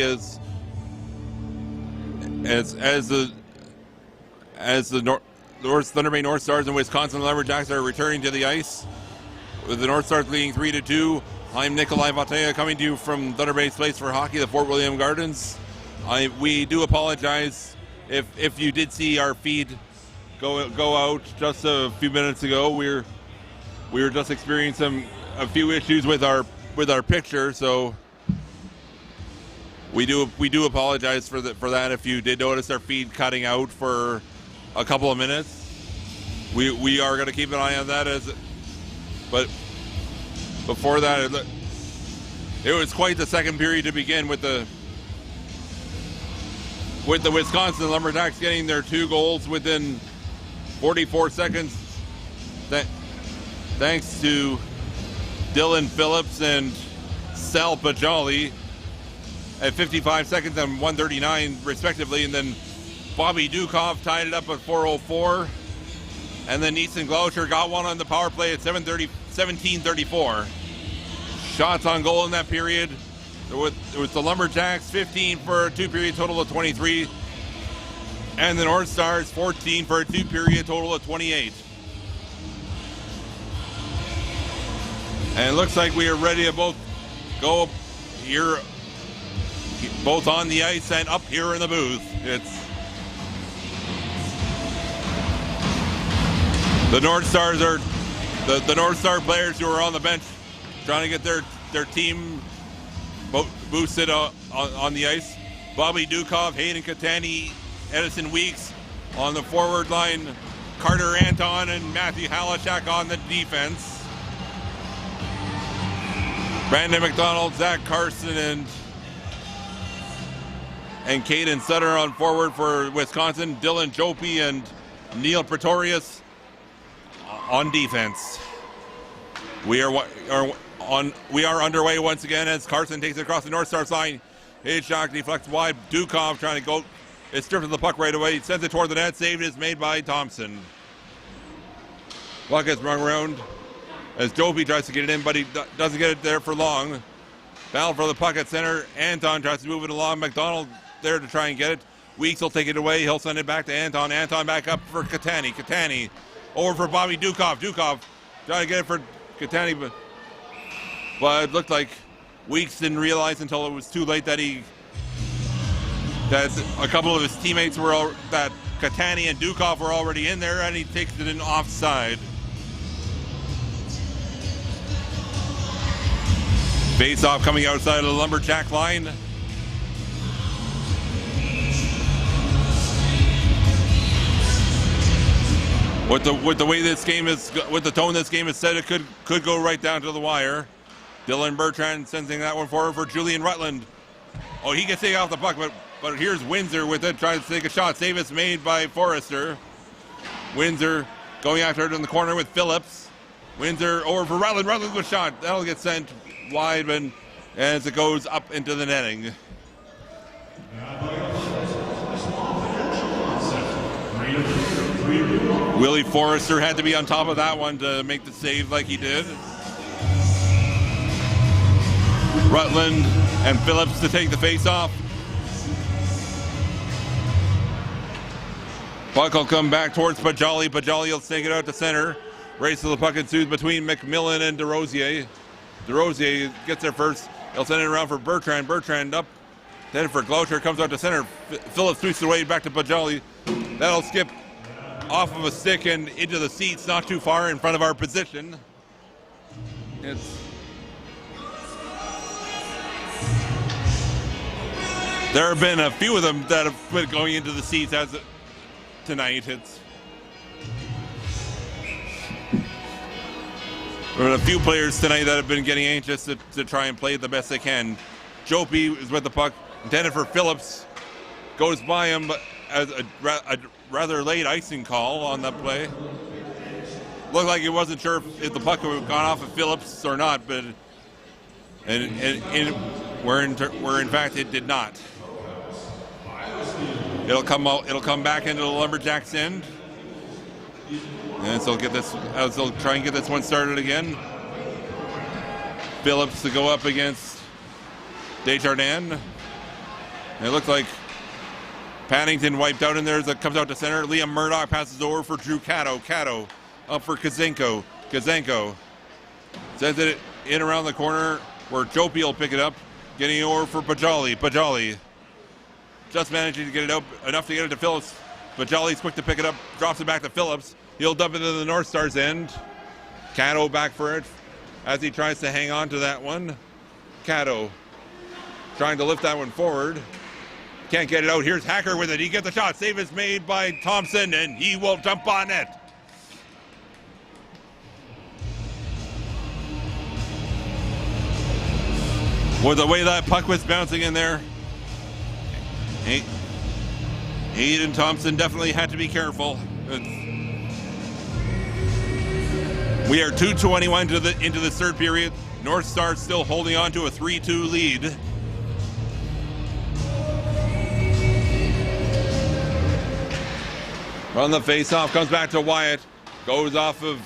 as the North Thunder Bay North Stars and Wisconsin Lumberjacks are returning to the ice, with the North Stars leading 3-2. I'm Nikolai Vatea coming to you from Thunder Bay's Place for Hockey, the Fort William Gardens. We do apologize if you did see our feed go out just a few minutes ago. We were just experiencing a few issues with our picture, so we do apologize for that. If you did notice our feed cutting out for a couple of minutes, we are going to keep an eye on that. But before that, it was quite the second period to begin with the Wisconsin Lumberjacks getting their 2 goals within 44 seconds. Thanks to Dylan Phillips and Sal Pajali at 55 seconds and 139 respectively, and then Bobby Dukov tied it up at 4:04, and then Ethan Glaucher got one on the power play at 17:34. Shots on goal in that period. It was the Lumberjacks 15 for a 2-period total of 23, and the North Stars 14 for a 2-period total of 28. And it looks like we are ready to both go here, both on the ice and up here in the booth. It's the North Stars are the North Star players who are on the bench trying to get their team boosted on the ice. Bobby Dukov, Hayden Catani, Edison Weeks on the forward line, Carter Anton and Matthew Halachak on the defense. Brandon McDonald, Zach Carson, and Caden Sutter on forward for Wisconsin. Dylan Jopi and Neil Pretorius on defense. We are underway once again as Carson takes it across the North Stars line. His shot deflects wide. Dukov trying to go. It's stripped of the puck right away. He sends it toward the net. Save is made by Thompson. Puck gets rung around as Jopi tries to get it in, but he doesn't get it there for long. Battle for the puck at center. Anton tries to move it along. McDonald there to try and get it. Weeks will take it away. He'll send it back to Anton. Anton back up for Catani. Catani over for Bobby Dukov. Dukov trying to get it for Catani, but it looked like Weeks didn't realize until it was too late that a couple of his teammates that Catani and Dukov were already in there, and he takes it in offside. Face off coming outside of the Lumberjack line. With the way this game is, with the tone this game is set, it could go right down to the wire. Dylan Bertrand sending that one forward for Julian Rutland. Oh, he gets taken off the puck, but here's Windsor with it, trying to take a shot. Save is made by Forrester. Windsor going after it in the corner with Phillips. Windsor over for Rutland. Rutland with a shot. That'll get sent wide, but as it goes up into the netting. Willie Forrester had to be on top of that one to make the save like he did. Rutland and Phillips to take the face off. Puck will come back towards Pajali. Pajali will take it out to center. Race to the puck ensues between McMillan and DeRosier. DeRosier gets there first. He'll send it around for Bertrand. Bertrand up. Then for Glaucher, comes out to center. Phillips sweeps away back to Pajali. That'll skip off of a stick and into the seats, not too far in front of our position. There have been a few of them that have been going into the seats tonight. There have been a few players tonight that have been getting anxious to try and play the best they can. Jopi is with the puck, intended for Phillips. Goes by him, but as a rather late icing call on that play. Looked like he wasn't sure if the puck had gone off of Phillips or not, but where in fact it did not. It'll come out. It'll come back into the Lumberjacks' end, and so they'll try and get this one started again. Phillips to go up against Desjardins. And it looks like Paddington wiped out in there as it comes out to center. Liam Murdoch passes over for Drew Cato. Cato up for Kazenko. Kazenko sends it in around the corner where Jopi will pick it up. Getting over for Bajali. Bajali just managing to get it out enough to get it to Phillips. Bajali's quick to pick it up. Drops it back to Phillips. He'll dump it into the North Stars end. Cato back for it as he tries to hang on to that one. Cato trying to lift that one forward. Can't get it out. Here's Hacker with it. He gets the shot. Save is made by Thompson, and he will jump on it. With the way that puck was bouncing in there, Hayden Thompson definitely had to be careful. We are 2:21 into the third period. North Star still holding on to a 3-2 lead. On the face-off, comes back to Wyatt. Goes off of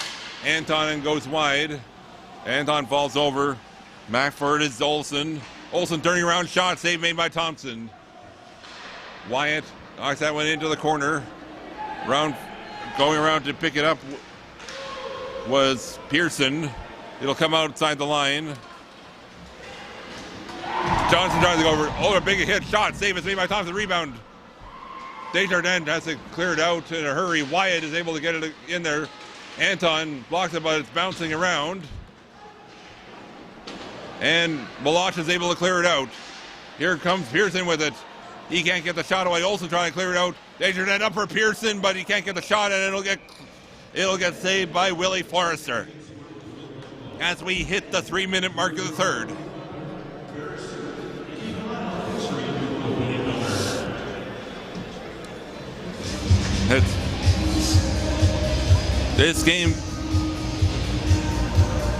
Anton and goes wide. Anton falls over. Back for it is Olsen. Olsen turning around, shot, save made by Thompson. Wyatt knocks that one into the corner. Going around to pick it up was Pearson. It'll come outside the line. Johnson tries to go over. Oh, a big hit shot. Save is made by Thompson. Rebound. Desjardins has to clear it out in a hurry. Wyatt is able to get it in there. Anton blocks it, but it's bouncing around. And Malach is able to clear it out. Here comes Pearson with it. He can't get the shot away. Olsen trying to clear it out. Desjardins up for Pearson, but he can't get the shot, and it'll get saved by Willie Forrester. As we hit the 3-minute mark of the third. This game,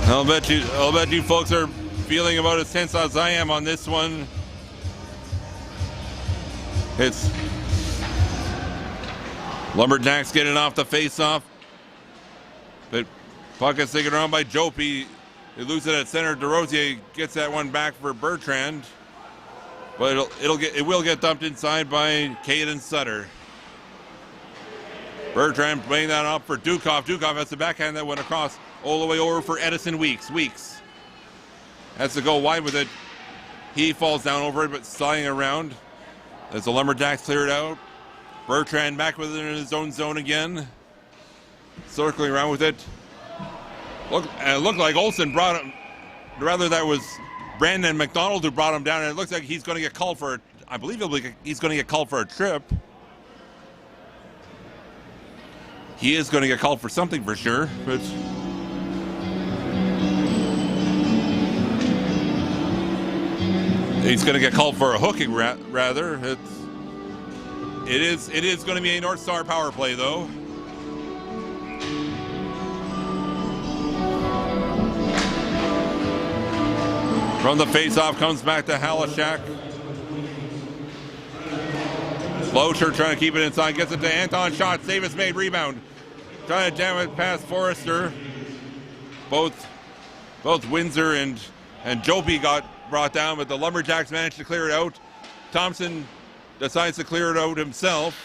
I'll bet you folks are feeling about as tense as I am on this one. It's Lumberjacks getting off the face-off, but puck is taken around by Jopi. They lose it at center. DeRosier gets that one back for Bertrand, but it will get dumped inside by Caden Sutter. Bertrand playing that up for Dukov. Dukov has to backhand that one across all the way over for Edison Weeks. Weeks has to go wide with it. He falls down over it, but sliding around as the Lumberjacks clear it out. Bertrand back with it in his own zone again. Circling around with it. It looked like Olsen brought him, rather that was Brandon McDonald who brought him down, and it looks like he's going to get called for, I believe he's going to get called for a trip. He is going to get called for something for sure, but he's going to get called for a hooking rather. It is going to be a North Star power play though. From the face-off comes back to Halishak. Locher trying to keep it inside, gets it to Anton, shot, save is made, rebound. Trying to jam it past Forrester. Both Windsor and Jopi got brought down, but the Lumberjacks managed to clear it out. Thompson decides to clear it out himself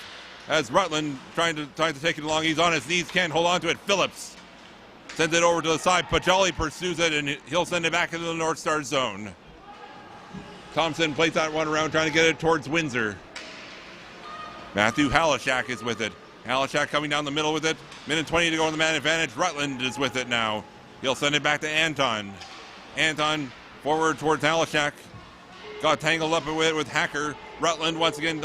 as Rutland trying to take it along. He's on his knees, can't hold on to it. Phillips sends it over to the side. Pajali pursues it, and he'll send it back into the North Star zone. Thompson plays that one around, trying to get it towards Windsor. Matthew Halishak is with it. Halishak coming down the middle with it. Minute 20 to go on the man advantage. Rutland is with it now. He'll send it back to Anton. Anton forward towards Halishak. Got tangled up with it with Hacker. Rutland once again,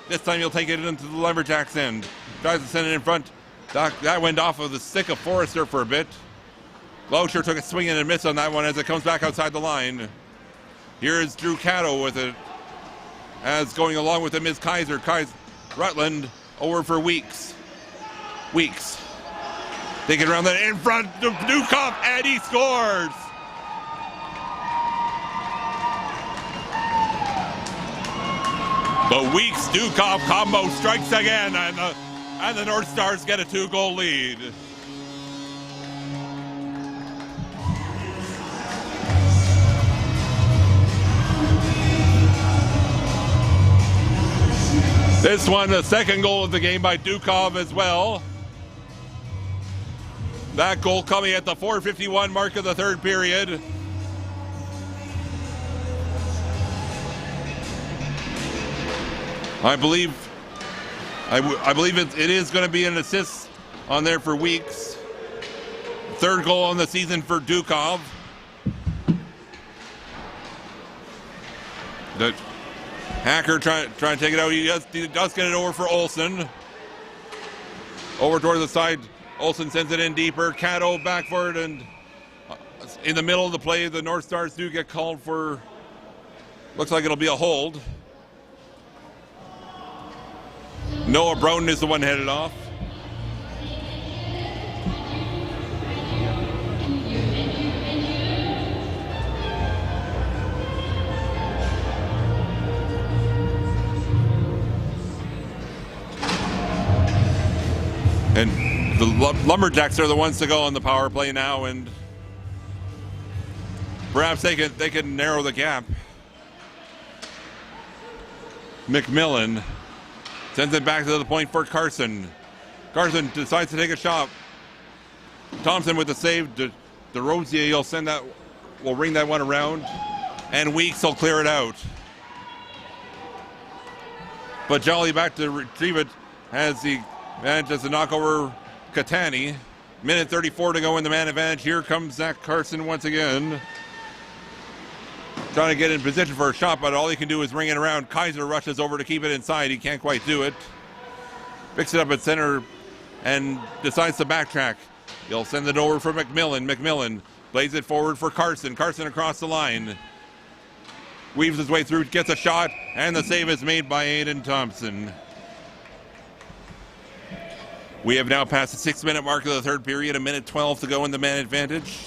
this time he'll take it into the Lumberjacks end. Tries to send it in front. That went off of the stick of Forrester for a bit. Locher took a swing and a miss on that one as it comes back outside the line. Here's Drew Cato with it. As going along with him is Kaiser. Rutland over for Weeks. Weeks. Take it around that in front of Dukov, and he scores! The Weeks-Dukov combo strikes again, and the North Stars get a 2-goal lead. This one, the second goal of the game by Dukov as well. That goal coming at the 4:51 mark of the third period. I believe it is going to be an assist on there for Weeks. Third goal on the season for Dukov. The Hacker trying to take it out. He does get it over for Olsen. Over toward the side. Olsen sends it in deeper. Cato back for it, and in the middle of the play, the North Stars do get called for. Looks like it'll be a hold. Noah Broughton is the one headed off. And the Lumberjacks are the ones to go on the power play now, and perhaps they can narrow the gap. McMillan sends it back to the point for Carson. Carson decides to take a shot. Thompson with the save. DeRosier will ring that one around, and Weeks will clear it out. But Jolly back to retrieve it as he manages to knock over Catani. Minute 34 to go in the man advantage. Here comes Zach Carson once again. Trying to get in position for a shot, but all he can do is ring it around. Kaiser rushes over to keep it inside. He can't quite do it. Picks it up at center and decides to backtrack. He'll send it over for McMillan. McMillan plays it forward for Carson. Carson across the line. Weaves his way through, gets a shot, and the save is made by Aiden Thompson. We have now passed the 6-minute mark of the third period. A minute 12 to go in the man advantage.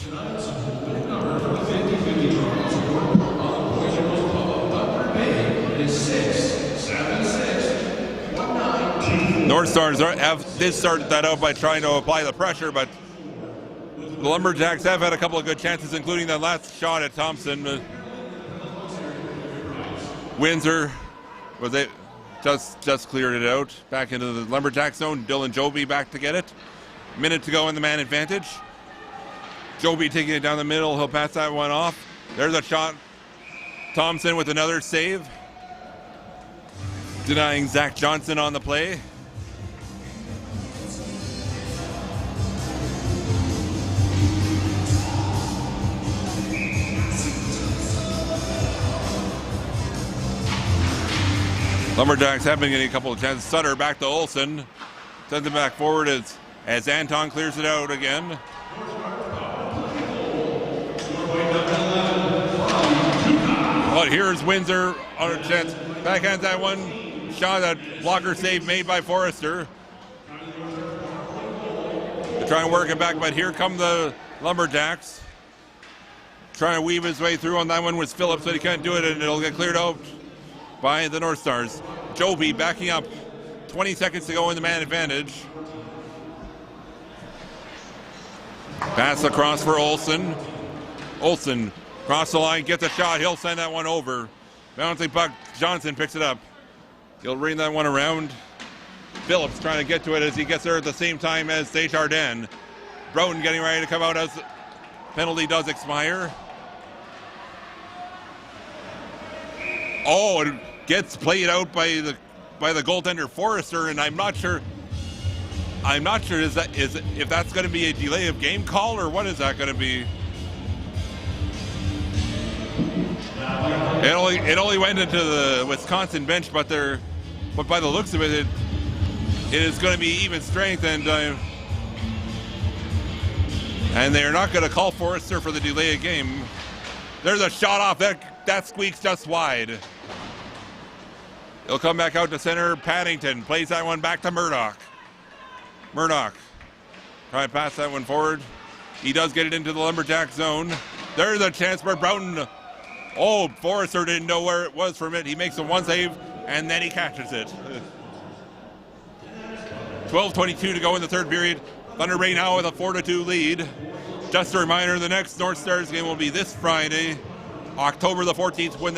North Stars did start that out by trying to apply the pressure, but the Lumberjacks have had a couple of good chances, including that last shot at Thompson. Windsor was it just cleared it out back into the Lumberjack zone. Dylan Joby back to get it. Minute to go in the man advantage. Joby taking it down the middle. He'll pass that one off. There's a shot. Thompson with another save, denying Zach Johnson on the play. Lumberjacks have been getting a couple of chances. Sutter back to Olsen. Sends it back forward as Anton clears it out again. Oh, here's Windsor on a chance. Backhands that one. Shot, that blocker save made by Forrester. They're trying to work it back, but here come the Lumberjacks. Trying to weave his way through on that one was Phillips, but he can't do it, and it'll get cleared out by the North Stars. Joby backing up. 20 seconds to go in the man advantage. Pass across for Olsen. Olsen across the line, gets a shot. He'll send that one over. Bouncing puck. Johnson picks it up. He'll ring that one around. Phillips trying to get to it as he gets there at the same time as Desjardins. Broughton getting ready to come out as penalty does expire. Oh, it gets played out by the goaltender Forrester, and I'm not sure if that's going to be a delay of game call or what is that going to be. It only went into the Wisconsin bench, but by the looks of it is going to be even strength, and they're not going to call Forrester for the delay of game. There's a shot off that squeaks just wide. He'll come back out to center. Paddington plays that one back to Murdoch. Murdoch trying to pass that one forward. He does get it into the Lumberjack zone. There's a chance for Broughton. Oh, Forrester didn't know where it was for a minute. He makes a one save, and then he catches it. 12:22 to go in the third period. Thunder Bay now with a 4-2 lead. Just a reminder, the next North Stars game will be this Friday, October the 14th, when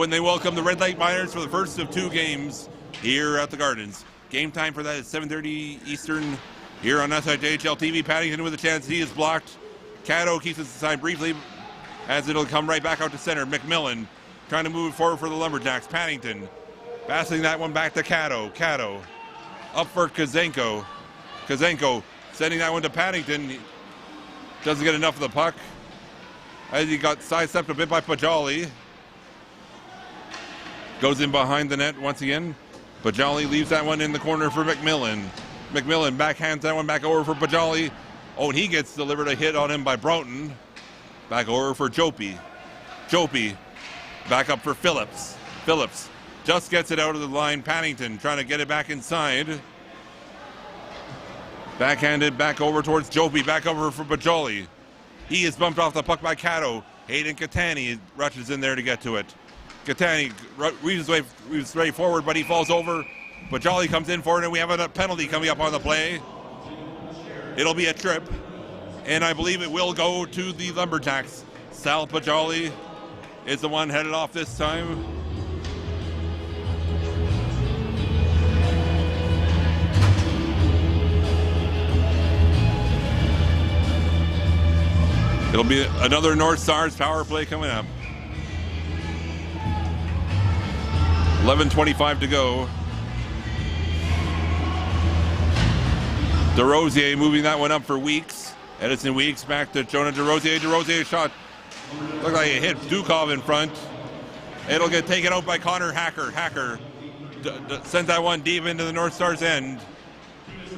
they welcome the Red Lake Miners for the first of two games here at the Gardens. Game time for that is 7:30 Eastern here on SIJHL TV. Paddington with a chance. He is blocked. Caddo keeps it aside briefly as it'll come right back out to center. McMillan trying to move it forward for the Lumberjacks. Paddington passing that one back to Caddo. Caddo up for Kazenko. Kazenko sending that one to Paddington. He doesn't get enough of the puck as he got sidestepped a bit by Pajali. Goes in behind the net once again. Pajali leaves that one in the corner for McMillan. McMillan backhands that one back over for Pajali. Oh, and he gets delivered a hit on him by Broughton. Back over for Jopi. Jopi back up for Phillips. Phillips just gets it out of the line. Paddington trying to get it back inside. Backhanded back over towards Jopi. Back over for Pajali. He is bumped off the puck by Caddo. Hayden Catani rushes in there to get to it. Catani weaves his way forward, but he falls over. Pajali comes in for it, and we have a penalty coming up on the play. It'll be a trip, and I believe it will go to the Lumberjacks. Sal Pajali is the one headed off this time. It'll be another North Stars power play coming up. 11:25 to go. DeRosier moving that one up for Weeks. Edison Weeks back to Jonah DeRosier. DeRosier shot looked like it hit Dukov in front. It'll get taken out by Connor Hacker. Hacker sent that one deep into the North Stars end.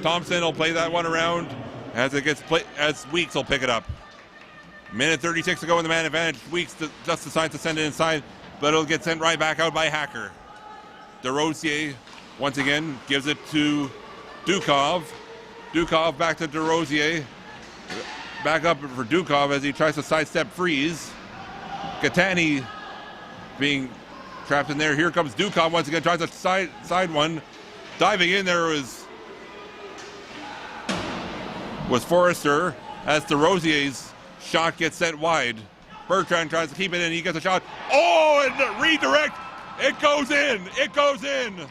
Thompson will play that one around as it gets as Weeks will pick it up. Minute 36 to go in the man advantage. Weeks just decides to send it inside, but it'll get sent right back out by Hacker. DeRosier once again gives it to Dukov. Dukov back to DeRosier. Back up for Dukov as he tries to sidestep Freeze. Catani being trapped in there. Here comes Dukov once again, tries to side one. Diving in there was Forrester as DeRosier's shot gets sent wide. Bertrand tries to keep it in. He gets a shot. Oh, and redirect. It goes in. It goes in.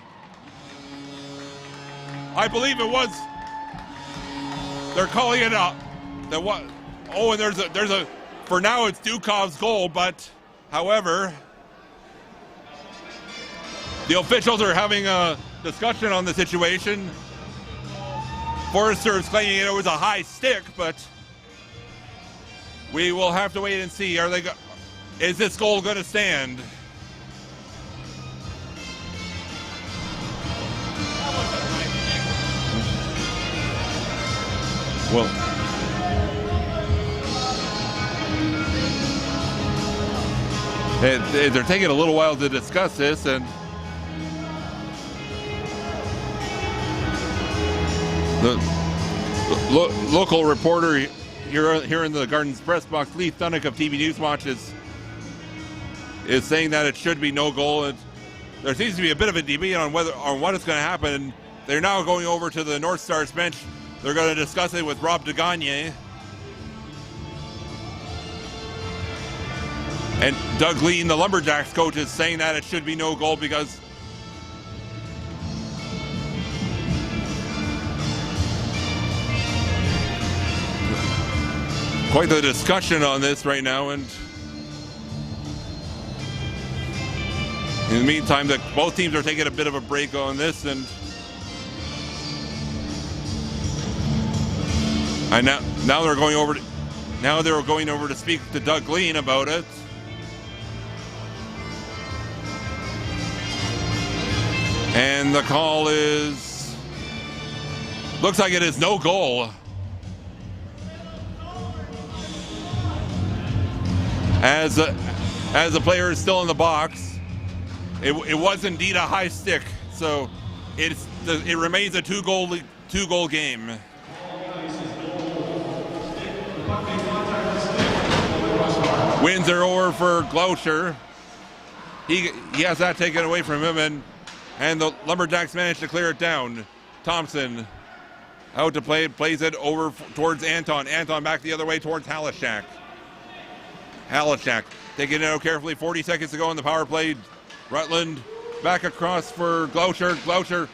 I believe it was. They're calling it up. Oh, and there's a. For now, it's Dukov's goal, but however, the officials are having a discussion on the situation. Forrester is claiming it was a high stick, but we will have to wait and see. Is this goal going to stand? Well, they're taking a little while to discuss this, and the local reporter here in the Gardens press box, Lee Thunnick of TV News Watch, is saying that it should be no goal. And there seems to be a bit of a debate on what is going to happen. They're now going over to the North Stars bench. They're going to discuss it with Rob DeGagne. And Doug Lean, the Lumberjacks coach, is saying that it should be no goal because quite the discussion on this right now. And in the meantime, both teams are taking a bit of a break on this, and now they're going over to speak to Doug Lean about it. And the call looks like it is no goal. As the player is still in the box, it was indeed a high stick, so it remains a two-goal game. Wins are over for Gloucester. He has that taken away from him, and the Lumberjacks managed to clear it down. Thompson out to play it, plays it over towards Anton. Anton back the other way towards Halishak. Halishak taking it out carefully. 40 seconds to go in the power play. Rutland back across for Gloucester. Gloucester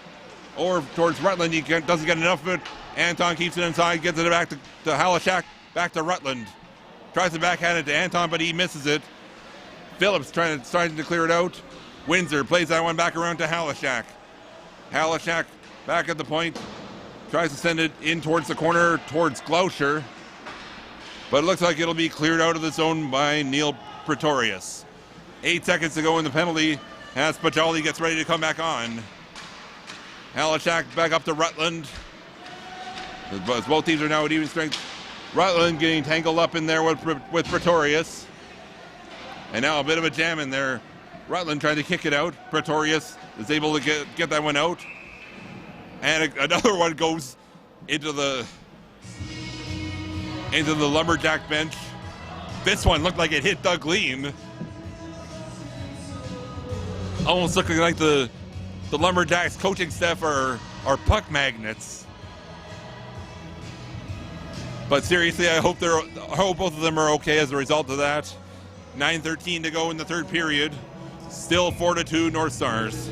over towards Rutland. He doesn't get enough of it. Anton keeps it inside, gets it back to Halishak, back to Rutland. Tries to backhand it to Anton, but he misses it. Phillips starting to clear it out. Windsor plays that one back around to Halishak. Halishak back at the point. Tries to send it in towards the corner, towards Gloucester. But it looks like it'll be cleared out of the zone by Neil Pretorius. 8 seconds to go in the penalty as Pajali gets ready to come back on. Halishak back up to Rutland. As both teams are now at even strength. Rutland getting tangled up in there with Pretorius. And now a bit of a jam in there. Rutland trying to kick it out. Pretorius is able to get that one out. And another one goes into the Lumberjack bench. This one looked like it hit Doug Lean. Almost looking like the Lumberjacks coaching staff are puck magnets. But seriously, I hope both of them are okay as a result of that. 9:13 to go in the third period. Still 4-2 North Stars.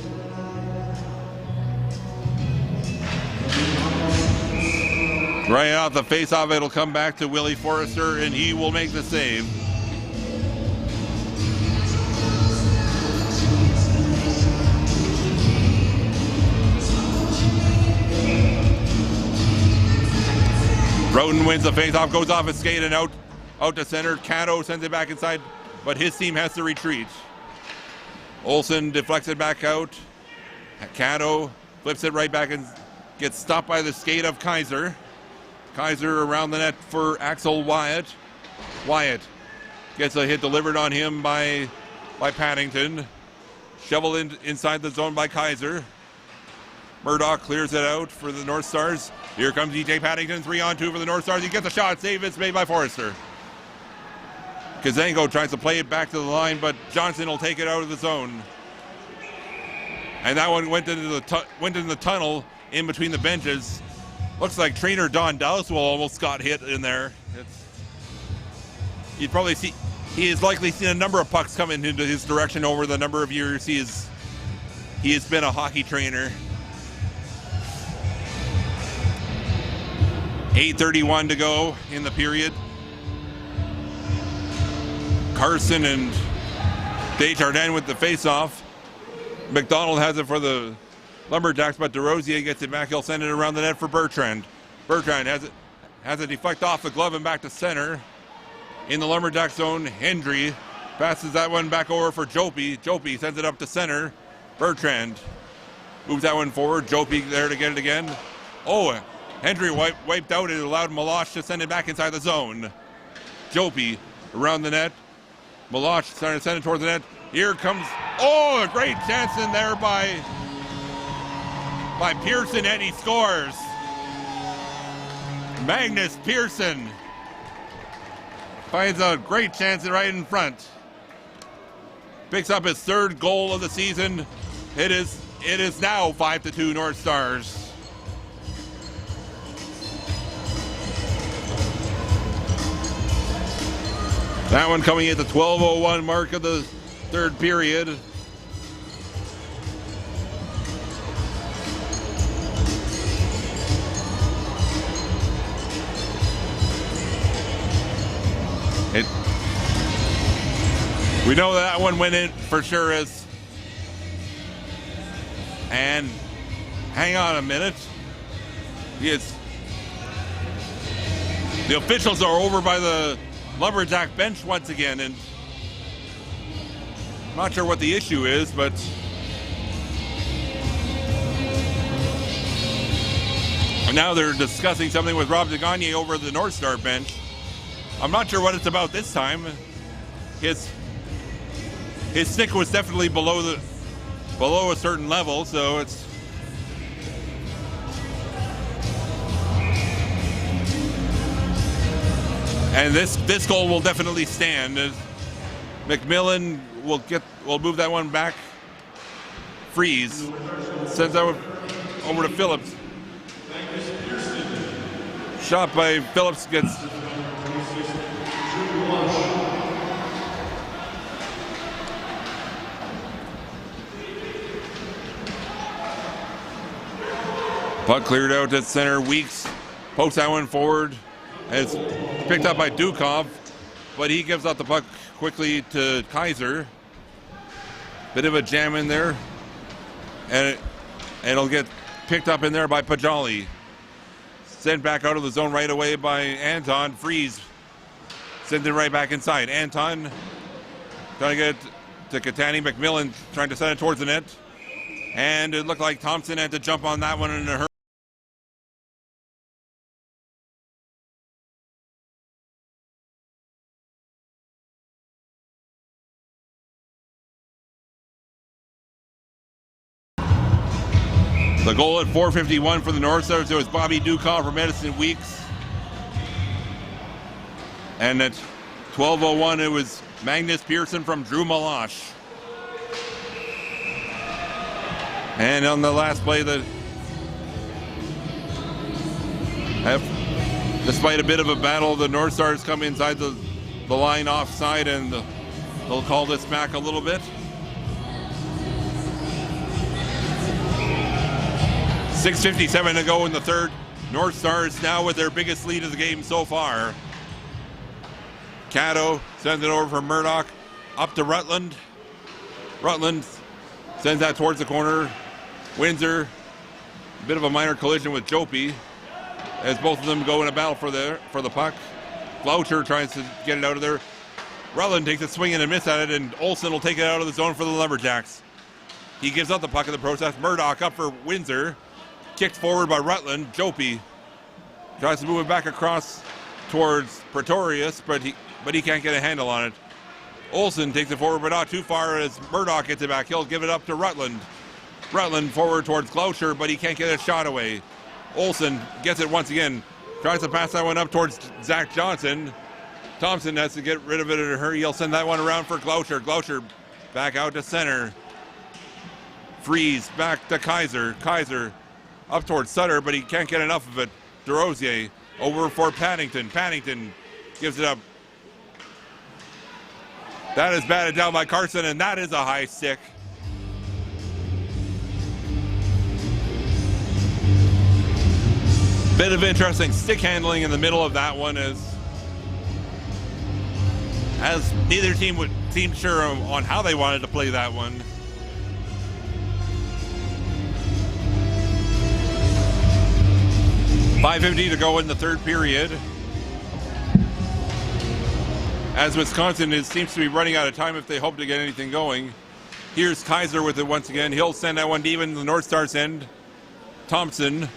Right off the face-off, it'll come back to Willie Forrester, and he will make the save. Roden wins the face-off, goes off his skate and out to center. Cato sends it back inside, but his team has to retreat. Olsen deflects it back out. Cato flips it right back and gets stopped by the skate of Kaiser. Kaiser around the net for Axel Wyatt. Wyatt gets a hit delivered on him by Paddington. Shoveled inside the zone by Kaiser. Murdoch clears it out for the North Stars. Here comes DJ Paddington, 3-on-2 for the North Stars. He gets a shot, save, it's made by Forrester. Kazango tries to play it back to the line, but Johnson will take it out of the zone. And that one went into the tunnel in between the benches. Looks like trainer Don Dowswell almost got hit in there. You'd probably see, he has likely seen a number of pucks coming into his direction over the number of years he has been a hockey trainer. 8:31 to go in the period. Carson and Desjardins with the face-off. McDonald has it for the Lumberjacks, but DeRosier gets it back. He'll send it around the net for Bertrand. Bertrand has it deflect off the glove and back to center. In the Lumberjack zone, Hendry passes that one back over for Jopi. Jopi sends it up to center. Bertrand moves that one forward. Jopi there to get it again. Oh, Hendry wiped out. It allowed Malosh to send it back inside the zone. Jopi around the net. Malosh starting to send it towards the net. Here comes, a great chance in there by Pearson, and he scores. Magnus Pearson finds a great chance right in front. Picks up his third goal of the season. It is now 5-2 North Stars. That one coming at the 12:01 mark of the third period. We know that one went in for sure as. And hang on a minute. Yes. The officials are over by the Lumberjack bench once again, and I'm not sure what the issue is, but now they're discussing something with Rob DeGagne over the North Star bench. I'm not sure what it's about this time. His stick was definitely below a certain level, so it's. And this goal will definitely stand. McMillan will move that one back. Freeze sends that over to Phillips. Shot by Phillips gets. Puck cleared out at center. Weeks pokes that one forward. It's picked up by Dukov, but he gives up the puck quickly to Kaiser. Bit of a jam in there, and it'll get picked up in there by Pajali. Sent back out of the zone right away by Anton. Freeze sends it right back inside. Anton trying to get to Katani. McMillan trying to send it towards the net, and it looked like Thompson had to jump on that one in a hurry. The goal at 4:51 for the North Stars. It was Bobby Dukov for Medicine Weeks. And at 12:01, it was Magnus Pearson from Drew Malash. And on the last play, despite a bit of a battle, the North Stars come inside the line offside, and they'll call this back a little bit. 6:57 to go in the third. North Stars now with their biggest lead of the game so far. Caddo sends it over for Murdoch, up to Rutland. Rutland sends that towards the corner. Windsor, a bit of a minor collision with Jopi, as both of them go in a battle for the puck. Floucher tries to get it out of there. Rutland takes a swing and a miss at it, and Olsen will take it out of the zone for the Lumberjacks. He gives up the puck in the process. Murdoch up for Windsor. Kicked forward by Rutland. Jopi tries to move it back across towards Pretorius, but he can't get a handle on it. Olsen takes it forward, but not too far as Murdoch gets it back. He'll give it up to Rutland. Rutland forward towards Gloucher, but he can't get a shot away. Olsen gets it once again. Tries to pass that one up towards Zach Johnson. Thompson has to get rid of it in a hurry. He'll send that one around for Gloucher. Gloucher back out to center. Freeze back to Kaiser. Kaiser up towards Sutter, but he can't get enough of it. DeRosier over for Paddington. Paddington gives it up. That is batted down by Carson, and that is a high stick. Bit of interesting stick handling in the middle of that one as neither team would seem sure on how they wanted to play that one. .550 to go in the third period. As Wisconsin seems to be running out of time if they hope to get anything going. Here's Kaiser with it once again. He'll send that one deep into the North Stars end. Thompson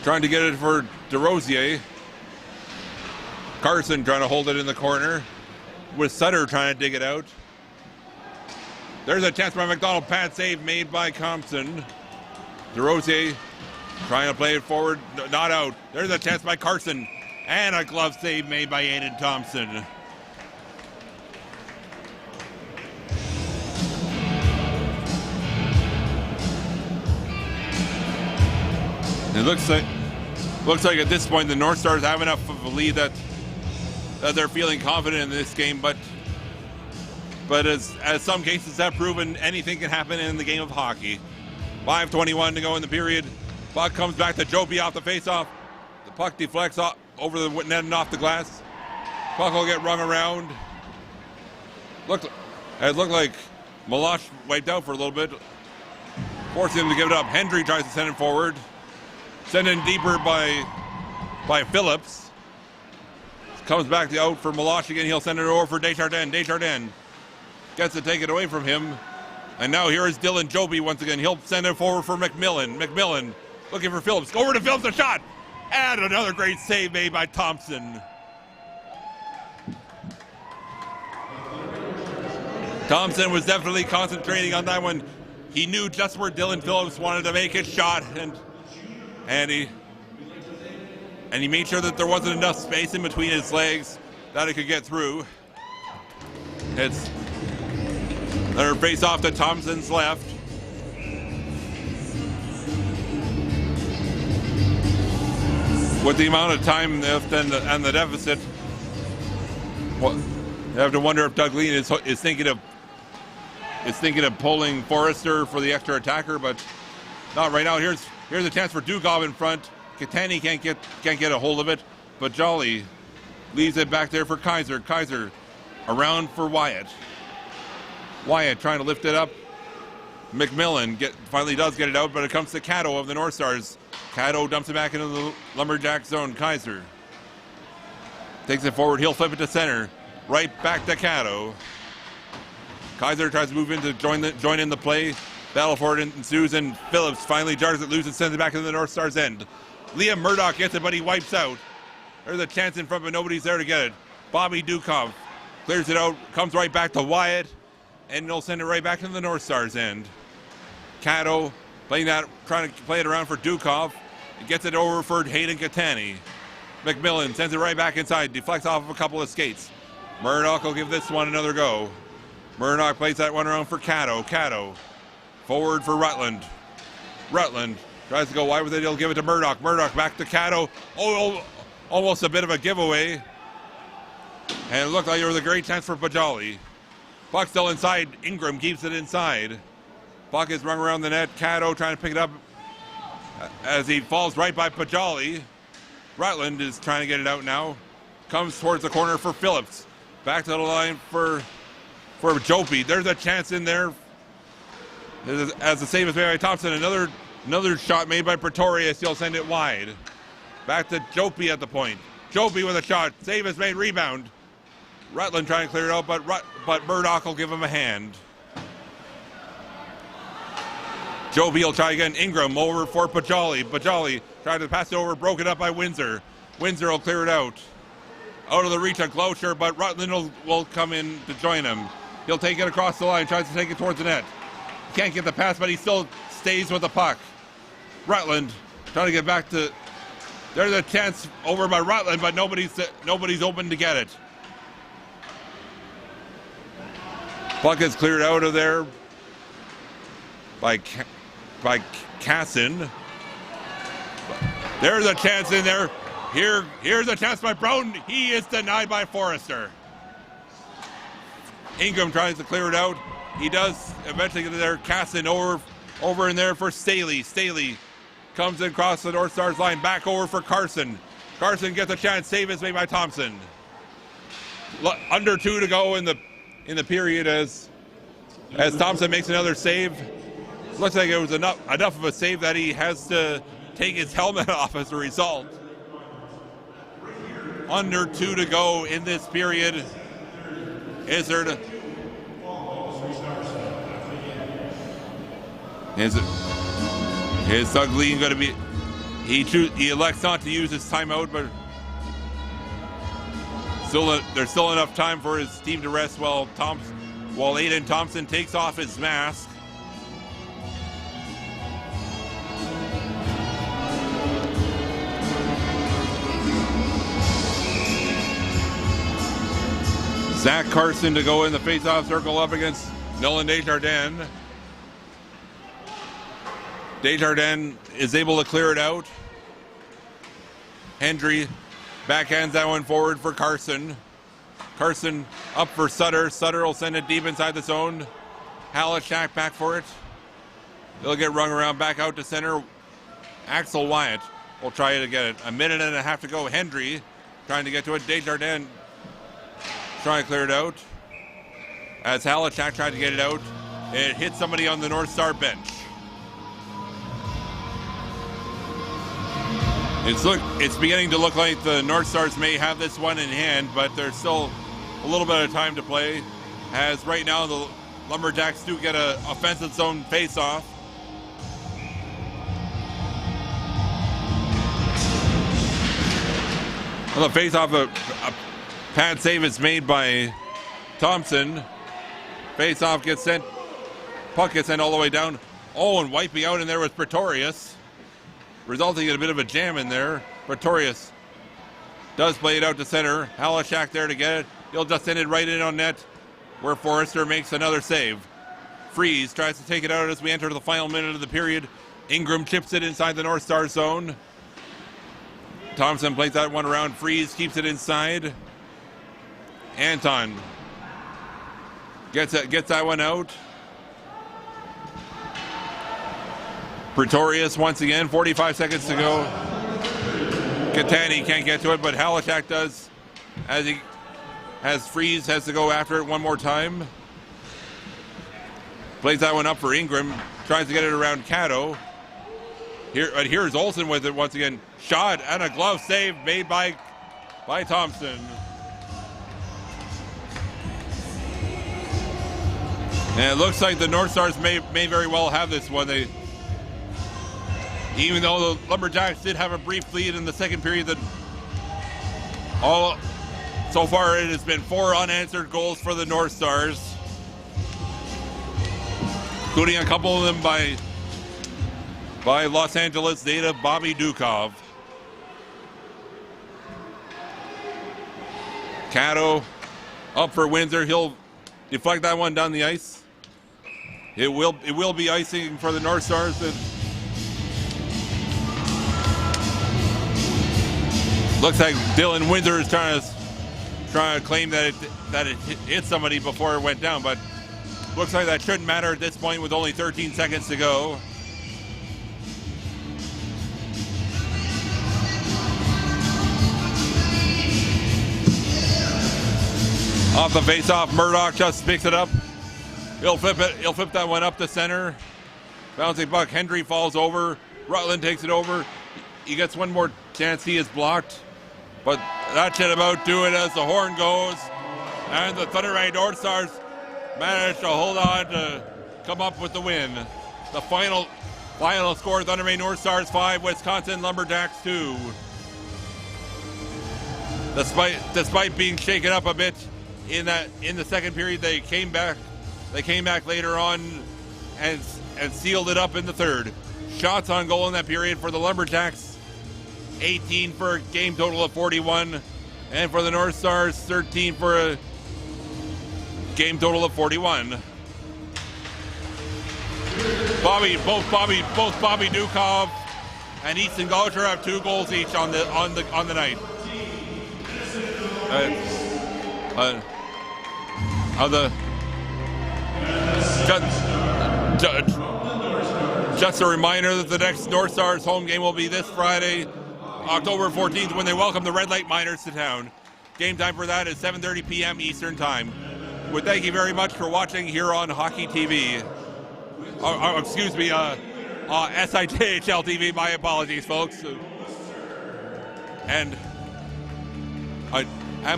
trying to get it for DeRosier. Carson trying to hold it in the corner with Sutter trying to dig it out. There's a chance by McDonald. Pad save made by Thompson. DeRosier trying to play it forward, not out. There's a chance by Carson, and a glove save made by Aiden Thompson. It looks like at this point the North Stars have enough of a lead that they're feeling confident in this game, but as some cases have proven, anything can happen in the game of hockey. 5:21 to go in the period. Puck comes back to Jopi off the faceoff. The puck deflects over the net and off the glass. Puck will get rung around. It looked like Malash wiped out for a little bit. Forcing him to give it up. Hendry tries to send it forward. Sent in deeper by Phillips. Comes back out for Malash again. He'll send it over for Desjardins. Desjardins gets to take it away from him. And now here is Dylan Jopi once again. He'll send it forward for McMillan. McMillan looking for Phillips. Over to Phillips, a shot. And another great save made by Thompson. Thompson was definitely concentrating on that one. He knew just where Dylan Phillips wanted to make his shot, and he made sure that there wasn't enough space in between his legs that it could get through. It's another face off to Thompson's left. With the amount of time left and the deficit, well, you have to wonder if Doug Lean is thinking of pulling Forrester for the extra attacker, but not right now. Here's Here's a chance for Dukov in front. Katani can't get a hold of it, but Jolly leaves it back there for Kaiser. Kaiser around for Wyatt. Wyatt trying to lift it up. McMillan finally does get it out, but it comes to Cato of the North Stars. Cato dumps it back into the Lumberjack zone. Kaiser takes it forward. He'll flip it to center. Right back to Cato. Kaiser tries to move in to join in the play. Battle for it ensues, and Phillips finally jars it loose and sends it back into the North Stars end. Liam Murdoch gets it, but he wipes out. There's a chance in front, but nobody's there to get it. Bobby Dukov clears it out, comes right back to Wyatt, and they'll send it right back into the North Stars end. Cato trying to play it around for Dukov. He gets it over for Hayden Katani. McMillan sends it right back inside, deflects off of a couple of skates. Murdoch will give this one another go. Murdoch plays that one around for Cato. Cato forward for Rutland. Rutland tries to go wide with it. He'll give it to Murdoch. Murdoch back to Cato. Oh, almost a bit of a giveaway. And it looked like there was a great chance for Pajali. Puck still inside. Ingram keeps it inside. Puck is rung around the net. Cato trying to pick it up as he falls right by Pajali. Rutland is trying to get it out now. Comes towards the corner for Phillips. Back to the line for Jopi. There's a chance in there. As the save is made by Thompson. Another shot made by Pretorius. He'll send it wide. Back to Jopi at the point. Jopi with a shot. Save is made. Rebound. Rutland trying to clear it out, but Murdoch will give him a hand. Jopi will try again. Ingram over for Pajali. Pajali trying to pass it over. Broken up by Windsor. Windsor will clear it out. Out of the reach of Glocher, but Rutland will come in to join him. He'll take it across the line, tries to take it towards the net. Can't get the pass, but he still stays with the puck. Rutland trying to get back to... There's a chance over by Rutland, but nobody's open to get it. Puck is cleared out of there by Casson. There's a chance in there. Here's a chance by Brown. He is denied by Forrester. Ingram tries to clear it out. He does eventually get there. Casson over in there for Staley. Staley comes across the North Stars line. Back over for Carson. Carson gets a chance. Save is made by Thompson. Under 2 to go in the period as Thompson makes another save. Looks like it was enough of a save that he has to take his helmet off as a result. Under 2 to go in this period. Izzard. Is Doug Lee going to be... He elects not to use his timeout, but there's still enough time for his team to rest while Aiden Thompson takes off his mask. Zach Carson to go in the face-off circle up against Nolan Desjardins. Desjardins is able to clear it out. Hendry backhands that one forward for Carson. Carson up for Sutter. Sutter will send it deep inside the zone. Halachak back for it. They'll get rung around back out to center. Axel Wyatt will try to get it. A minute and a half to go. Hendry trying to get to it. Desjardins trying to clear it out. As Halachak tried to get it out, it hit somebody on the North Star bench. It's beginning to look like the North Stars may have this one in hand, but there's still a little bit of time to play. As right now the Lumberjacks do get an offensive zone face-off. Well, the face-off, a pad save is made by Thompson. Face-off gets sent. Puck gets sent all the way down. Oh, and wiping out in there was Pretorius, resulting in a bit of a jam in there. Pretorius does play it out to center. Halachak there to get it. He'll just send it right in on net, where Forrester makes another save. Freeze tries to take it out as we enter the final minute of the period. Ingram chips it inside the North Star zone. Thompson plays that one around. Freeze keeps it inside. Anton gets that one out. Pretorius once again, 45 seconds to go. Catani can't get to it, but Halachak does. As Freeze has to go after it one more time. Plays that one up for Ingram. Tries to get it around Cato. Here's Olsen with it once again. Shot and a glove save made by Thompson. And it looks like the North Stars may very well have this one. Even though the Lumberjacks did have a brief lead in the second period, so far it has been 4 unanswered goals for the North Stars, including a couple of them by Los Angeles native Bobby Dukov. Cato up for Windsor. He'll deflect that one down the ice. It will be icing for the North Stars. Looks like Dylan Windsor is trying to claim that it hit somebody before it went down, but looks like that shouldn't matter at this point with only 13 seconds to go. Off the face-off, Murdoch just picks it up. He'll flip that one up the center. Bouncing puck, Hendry falls over. Rutland takes it over. He gets one more chance. He is blocked. But that should about do it as the horn goes. And the Thunder Bay North Stars manage to hold on to come up with the win. The final score, Thunder Bay North Stars 5, Wisconsin Lumberjacks 2. Despite being shaken up a bit in the second period, they came back later on and sealed it up in the third. Shots on goal in that period for the Lumberjacks, 18 for a game total of 41, and for the North Stars, 13 for a game total of 41. Both Bobby Dukov and Easton Gauthier have 2 goals each on the night. Just a reminder that the next North Stars home game will be this Friday, October 14th, when they welcome the Red Light Miners to town. Game time for that is 7:30 p.m. Eastern Time. Well, thank you very much for watching here on Hockey TV. SIJHL TV. My apologies, folks. And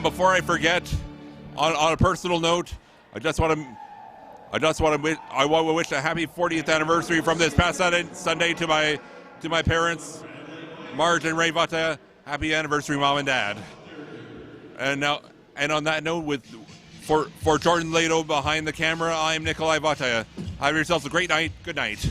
before I forget, on a personal note, I want to wish a happy 40th anniversary from this past Sunday to my parents, Marge and Ray Vata. Happy anniversary, Mom and Dad. And on that note, for Jordan Lato behind the camera, I am Nikolai Vata. Have yourselves a great night. Good night.